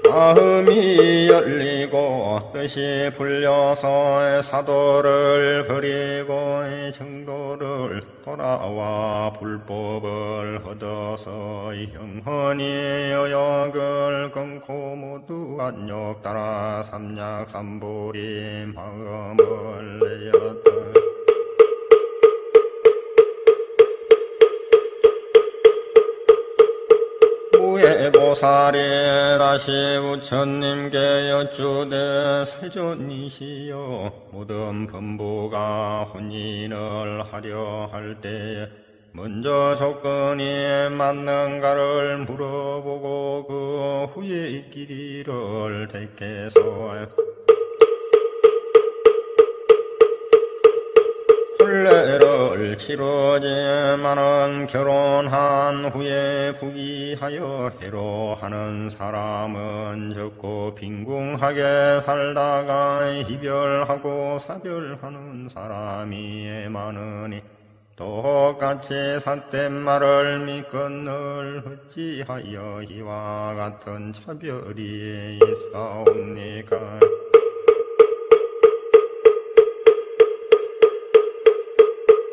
마음이 열리고 뜻이 풀려서 사도를 버리고 정도를 돌아와 불법을 얻어서 영원히 여역을 끊고 모두 안욕 따라 삼약삼불이 마음을 내었다. 세보살이 다시 부처님께 여쭈되 세존이시여 모든 범부가 혼인을 하려 할 때에 먼저 조건이 맞는가를 물어보고 그 후에 길이를 택해서 혼례를 치르지만은 결혼한 후에 부귀하여 해로하는 사람은 적고 빈궁하게 살다가 이별하고 사별하는 사람이 많으니 똑같이 삿된 말을 믿건을 어찌하여 이와 같은 차별이 있사옵니까?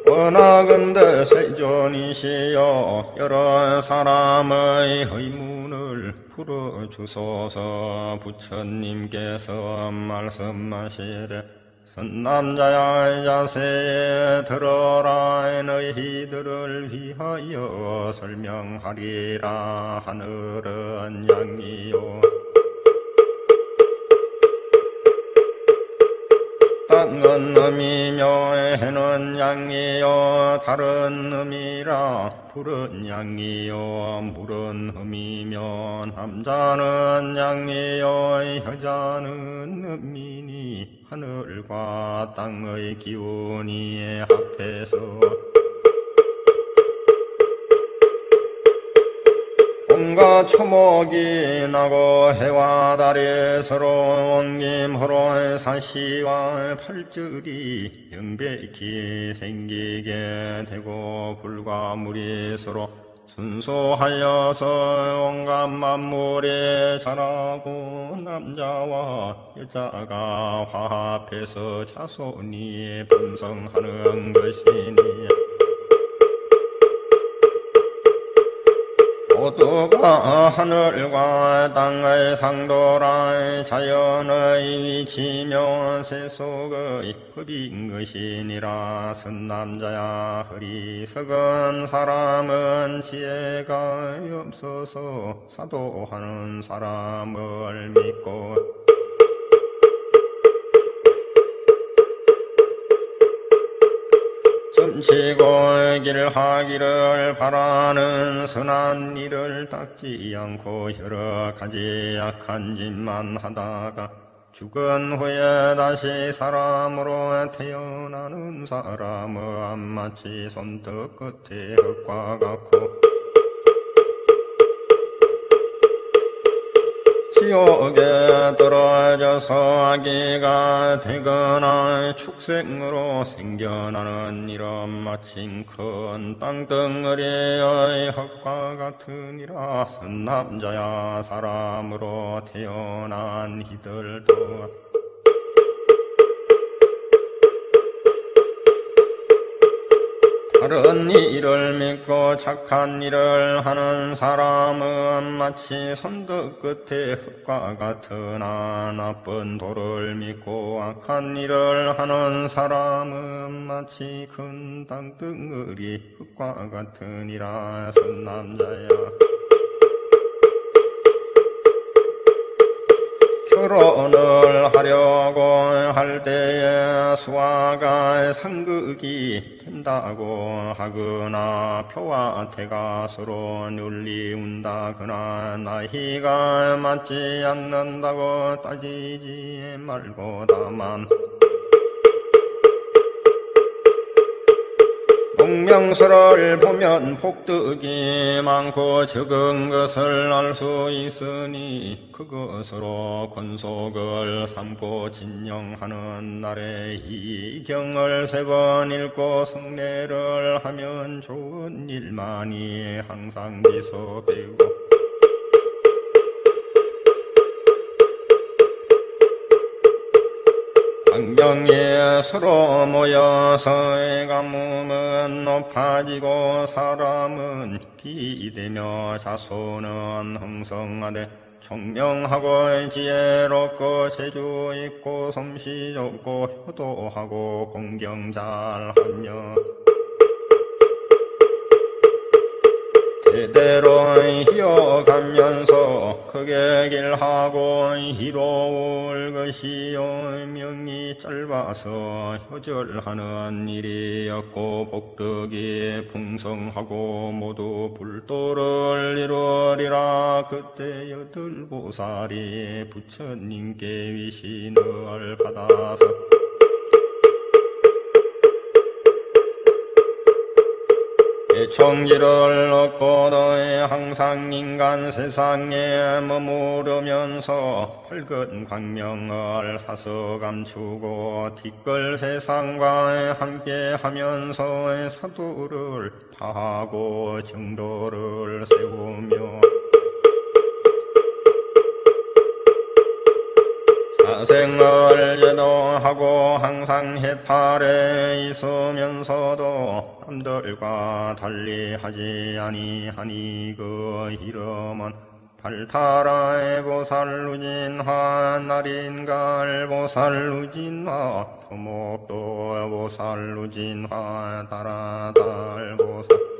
원하건대 세존이시여 여러 사람의 의문을 풀어주소서. 부처님께서 말씀하시되 선남자야 자세에 들어라. 너희들을 위하여 설명하리라. 하늘은 양이요 땅은 음이며 해는 양이요 다른 음이라. 불은 양이요 물은 음이며 남자는 양이요 여자는 음이니 하늘과 땅의 기운이 합해서 온갖 초목이 나고 해와 달이 서로 옮김으로 사시와 팔절이 영백히 생기게 되고 불과 물이 서로 순수하여서 온갖 만물이 자라고 남자와 여자가 화합해서 자손이 번성하는 것이니 모두가 하늘과 땅의 상도라. 자연의 위치며 세속의 법인 것이니라. 선남자야 어리석은 사람은 지혜가 없어서 사도하는 사람을 믿고 점치고 길하기를 바라는 선한 일을 닦지 않고 여러 가지 악한 짓만 하다가 죽은 후에 다시 사람으로 태어나는 사람은 마치 손톱 끝에 흙과 같고 지옥에 떨어져서 아기가 되거나 축생으로 생겨나는 이런 마침 큰 땅덩어리의 흙과 같으니라. 선남자야 사람으로 태어난 이들도 다른 일을 믿고 착한 일을 하는 사람은 마치 손톱 끝에 흙과 같으나 나쁜 도를 믿고 악한 일을 하는 사람은 마치 큰 땅덩어리 흙과 같으니라. 선남자야 결혼을 하려고 할 때에 수화가 상극이 된다고 하거나 표와 태가 서로 눌리운다거나 나이가 맞지 않는다고 따지지 말고 다만 공명서를 보면 복덕이 많고 적은 것을 알 수 있으니 그것으로 권속을 삼고 진영하는 날에 이 경을 3번 읽고 성례를 하면 좋은 일만이 항상 지속되고 광명에 서로 모여서 가뭄은 높아지고 사람은 기되며 자손은 흥성하되 총명하고 지혜롭고 재주 있고 솜씨 좋고 효도하고 공경 잘하며 대대로 이어가면서 크게 길하고 이로울 것이요 명이 짧아서 효절하는 일이었고 복덕이 풍성하고 모두 불도를 이루리라. 그때 여덟보살이 부처님께 위신을 받아서 청지를 얻고도 항상 인간 세상에 머무르면서 밝은 광명을 사서 감추고 뒷걸 세상과 함께 하면서 사도를 파하고 정도를 세우며 사생을 제도하고 항상 해탈에 있으면서도 남들과 달리 하지 아니하니 그 이름은 발타라의 보살루진화 나린갈 보살루진화 토목도 보살루진화 다라달 보살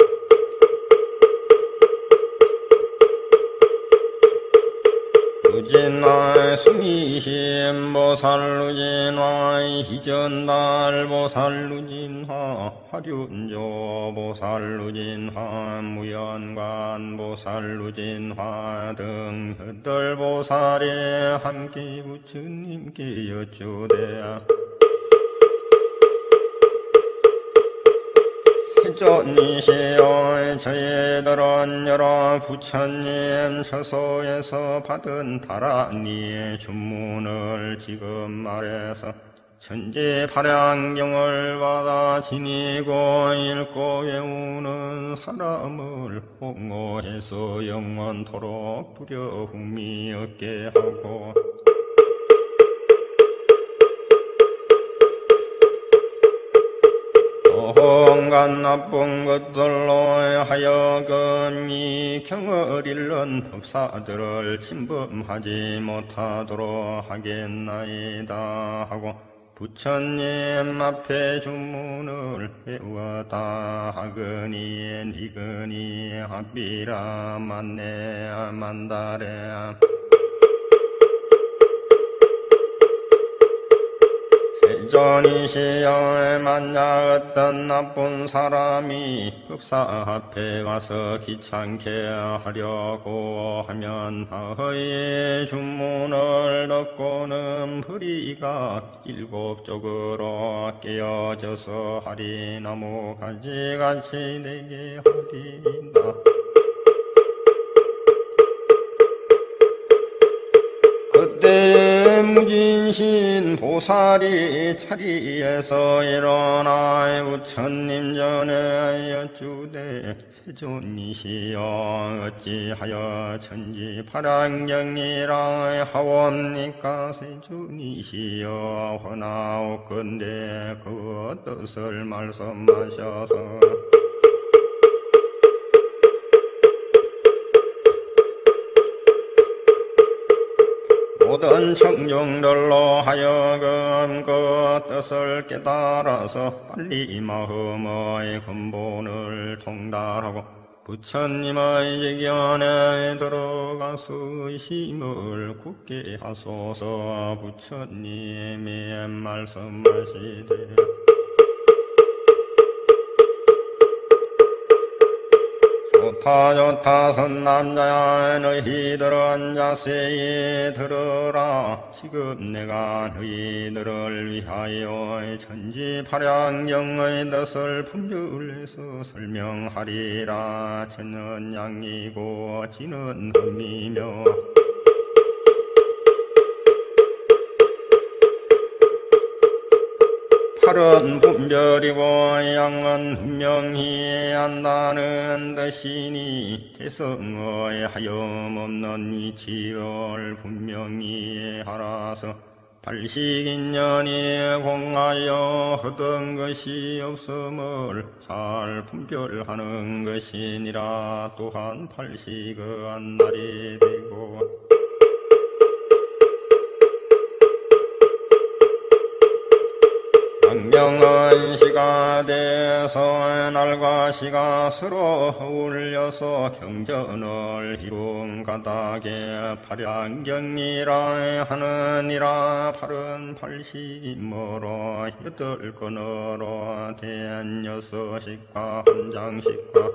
루진화 수미심 보살루진화 희전달 보살루진화 화륜조 보살루진화 무연관 보살루진화 등 흑들 보살이 함께 부처님께 여쭈되 세존이시여 저희들은 여러 부처님 처소에서 받은 다라니의 주문을 지금 말해서 천지팔양경을 받아 지니고 읽고 외우는 사람을 홍어해서 영원토록 두려움이 없게 하고 온갖 나쁜 것들로 하여금 이 경을 잃는 법사들을 침범하지 못하도록 하겠나이다 하고 부처님 앞에 주문을 외웠다 하거니 니거니 합비라 만네 만다레 세존이시여 만약 어떤 나쁜 사람이 법사 앞에 가서 귀찮게 하려고 하면 하의 주문을 듣고는 허리가 일곱 쪽으로 깨어져서 하리 나무 가지같이 되게 하리다. 그때 무진신 보살이 자리에서 일어나 부처님 전에 여쭈되 세존이시여 어찌하여 천지팔양경이라 하옵니까. 세존이시여 허나옵건대 그 뜻을 말씀하셔서 모든 청중들로 하여금 그 뜻을 깨달아서 빨리 마음의 근본을 통달하고 부처님의 직견에 들어가서 의심을 굳게 하소서. 부처님이 말씀하시되 좋다 선남자야 너희들은 자세히 들으라. 지금 내가 너희들을 위하여 천지팔양경의 뜻을 분별해서 설명하리라. 저는 양이고 지는 흠이며 팔은 분별이고 양은 분명히 한다는 뜻이니 대성의 하염없는 위치를 분명히 알아서 발식인연이 공하여 얻은 것이 없음을 잘 분별하는 것이니라. 또한 발식은 날이 되고 광명은 시가 돼서 날과 시가 서로 어울려서 경전을 이룬 가닥에 발양경이라 하느니라. 팔은 팔식이 멀어 여덟 건으로 된 여섯식과 한 장식과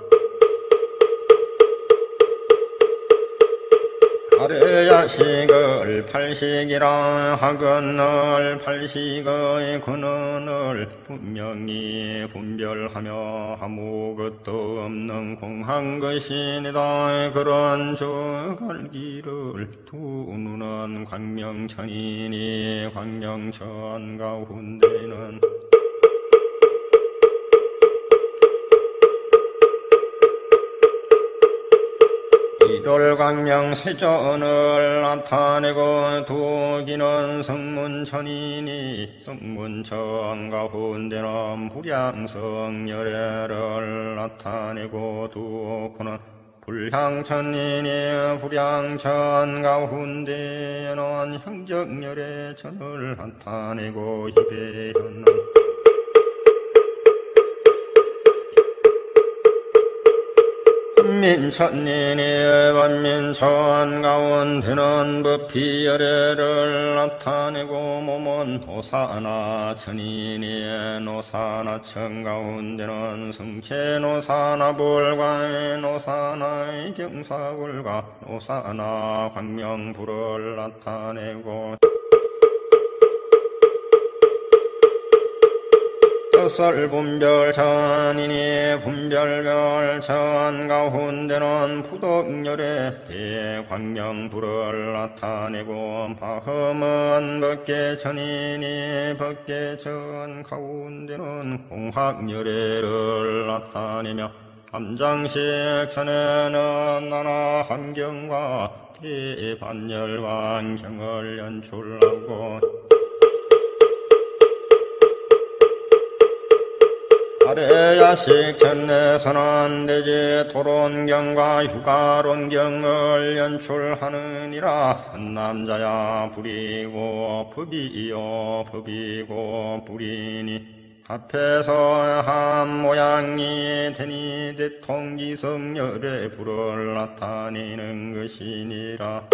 아래야식을 팔식이라 하거늘 팔식의 근원을 분명히 분별하며 아무것도 없는 공한 것이니다. 그런 저갈기를 두 눈은 광명천이니 광명천 가운데는 일월 광명 세전을 나타내고 두기는 성문천이니 성문천 가운데는 불향성 열애를 나타내고 두고는 불향천이니 불향천 가운데는 향정열애 천을 나타내고 희배현은 민천이니 반민천 가운데는 법피열애를 나타내고 몸은 노사나천이니 노사나천 가운데는 성체노사나불과 노사나의 경사불과 노사나 광명불을 나타내고 설분별천이니 분별별천 가운데는 부덕열의 대광명불을 나타내고 바흠은 법계천이니 법계천 가운데는 공학열애를 나타내며 함장식천에는 나나 함경과 대반열광경을 연출하고 아래야식 천내서는 대지 토론경과 휴가론경을 연출하느니라. 선남자야 불이고 법이요 법이고 불이니 앞에서 한 모양이 되니 대통기성열의 불을 나타내는 것이니라.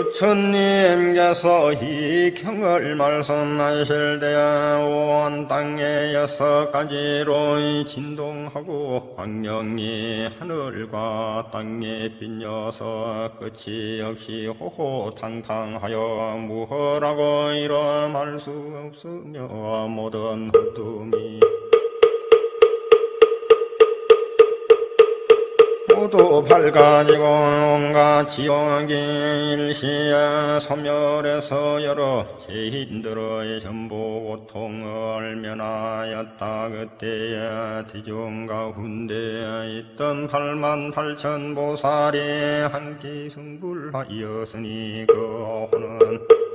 부처님께서 이 경을 말씀하실 때에 온 땅에 여섯 가지로 진동하고 광명이 하늘과 땅에 빗녀서 끝이 없이 호호탕탕하여 무허라고 이름할 수 없으며 모든 헛둠이 모두 밝아지고 온갖 지옥이 일시에 소멸해서 여러 죄인들의 전부 고통을 면하였다. 그때에 대중 가운데 있던 88,000 보살이 함께 승불하였으니 그 호는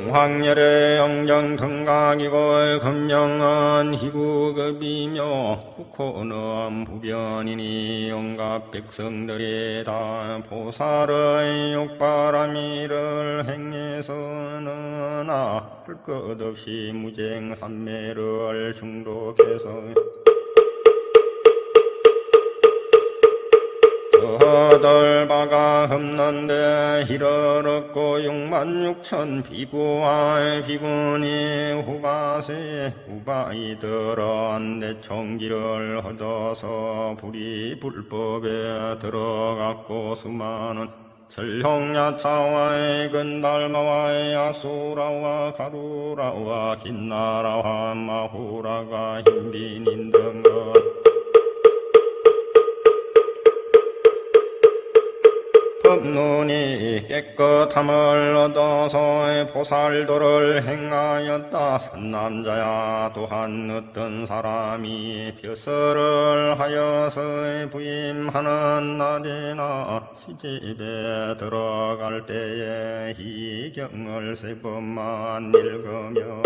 공황열의 영정등각이고 금명은 희구급이며 국호는 부변이니 온갖 백성들이 다 보살의 욕바라미를 행해서는 할 것 없이 무쟁삼매를 중독해서 얻을 바가 없는데 희를 얻고 66,000 비구와 비구니 후바세 후바이들은 대총기를 얻어서 불이 불법에 들어갔고 수많은 철형야차와의 근달마와의 아수라와 가루라와 긴나라와 마후라가 흰빈인 등것 법눈이 깨끗함을 얻어서 보살도를 행하였다. 선남자야 또한 어떤 사람이 벼슬을 하여서 부임하는 날이나 시집에 들어갈 때에 이 경을 3번만 읽으며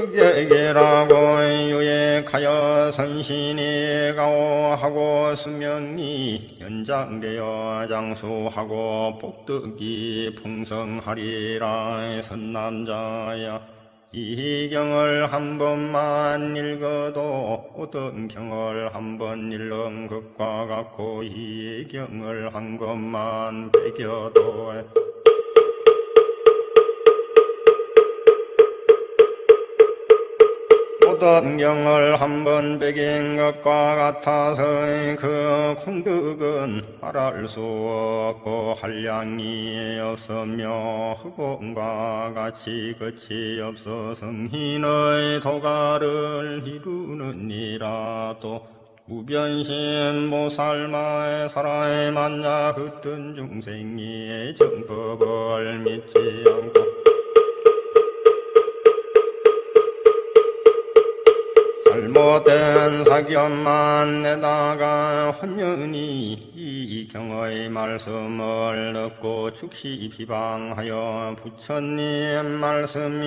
흑액이라고 유액하여 선신이 가오하고 수명이 연장되어 장수하고 복덕이 풍성하리라. 선남자야, 이 경을 한 번만 읽어도 오던 경을 한 번 읽는 것과 같고, 이 경을 한 것만 배겨도 오던 경을 한 번 배긴 것과 같아서 그 공덕은 말할 수 없고 한량이 없으며 흑원과 같이 끝이 없어 성인의 도가를 이루느니라. 또 무변심 보살마의 사라에 만나 흩은 중생이 정법을 믿지 않고 잘못된 사견만 내다가 환연히 이 경의 말씀을 듣고 즉시 비방하여 부처님 말씀이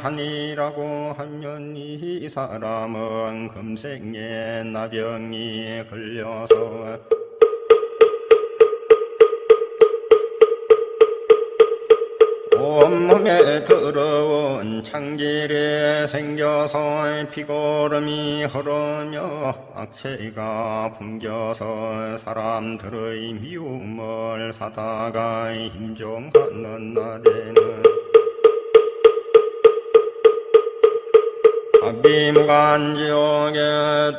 아니라고 하면 이 사람은 금생에 나병이 걸려서 온몸에 더러운 창질이 생겨서 피고름이 흐르며 악체가 풍겨서 사람들의 미움을 사다가 임종하는 날에는 비무간지옥에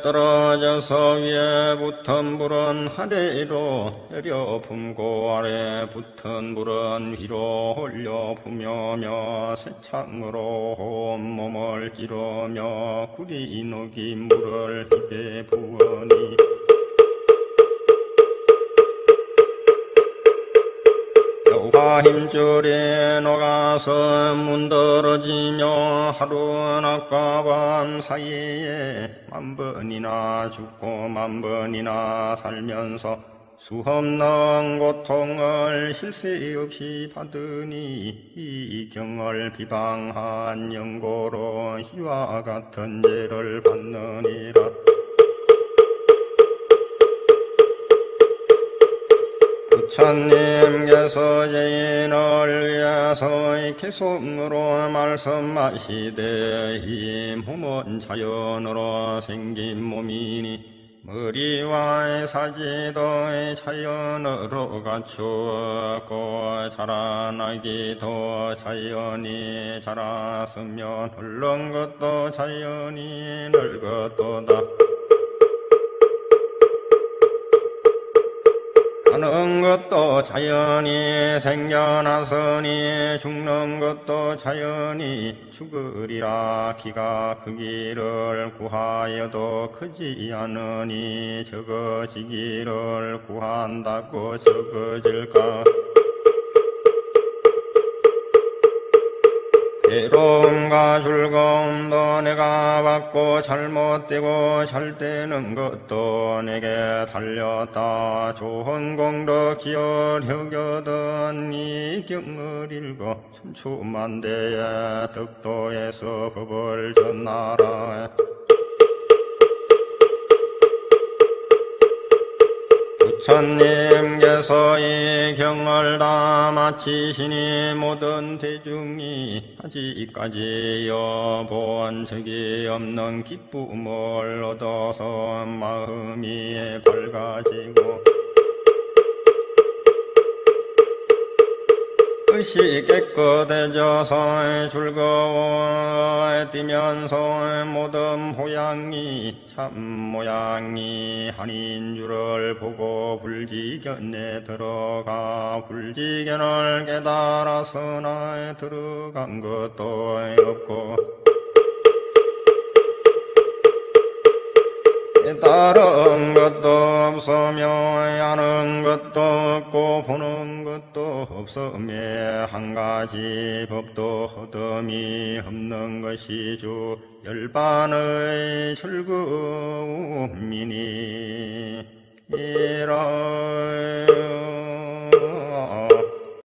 떨어져서 위에 붙은 불은 아래로 내려 품고 아래 붙은 불은 위로 올려 품으며 새창으로 온몸을 찌르며 꿀이 녹인 물을 입에 부으니 여우가 힘줄에 녹아서 문드러지며 하루 낮과 밤 사이에 만 번이나 죽고 만 번이나 살면서 수없는 고통을 쉴 새 없이 받으니 이 경을 비방한 영고로 이와 같은 죄를 받느니라. 부처님께서 죄인을 위해서 개송으로 말씀하시되 이 몸은 자연으로 생긴 몸이니 머리와 사지도 자연으로 갖추었고 자라나기도 자연히 자랐으며 늙는 것도 자연히 늙었도다. 사는 것도 자연히 생겨나서니 죽는 것도 자연히 죽으리라. 기가 크기를 구하여도 크지 않으니 적어지기를 구한다고 적어질까. 괴로움과 즐거움도 내가 받고 잘못되고 잘되는 것도 내게 달렸다. 좋은 공덕 지어려거든 이 경을 읽어 천추만대의 덕도에서 법을 전하라. 부처님께서 이 경을 다 마치시니 모든 대중이 아직까지 여본 적이 없는 기쁨을 얻어서 마음이 밝아지고 뜻이 깨끗해져서 즐거워 뛰면서 모든 모양이 참 모양이 아닌 줄을 보고 불지견에 들어가 불지견을 깨달아서나 들어간 것도 없고 깨달은 것도 없으며 아는 것도 없고 보는 것도 없으며 한 가지 법도 허점이 없는 것이 주 열반의 즐거움이니 이라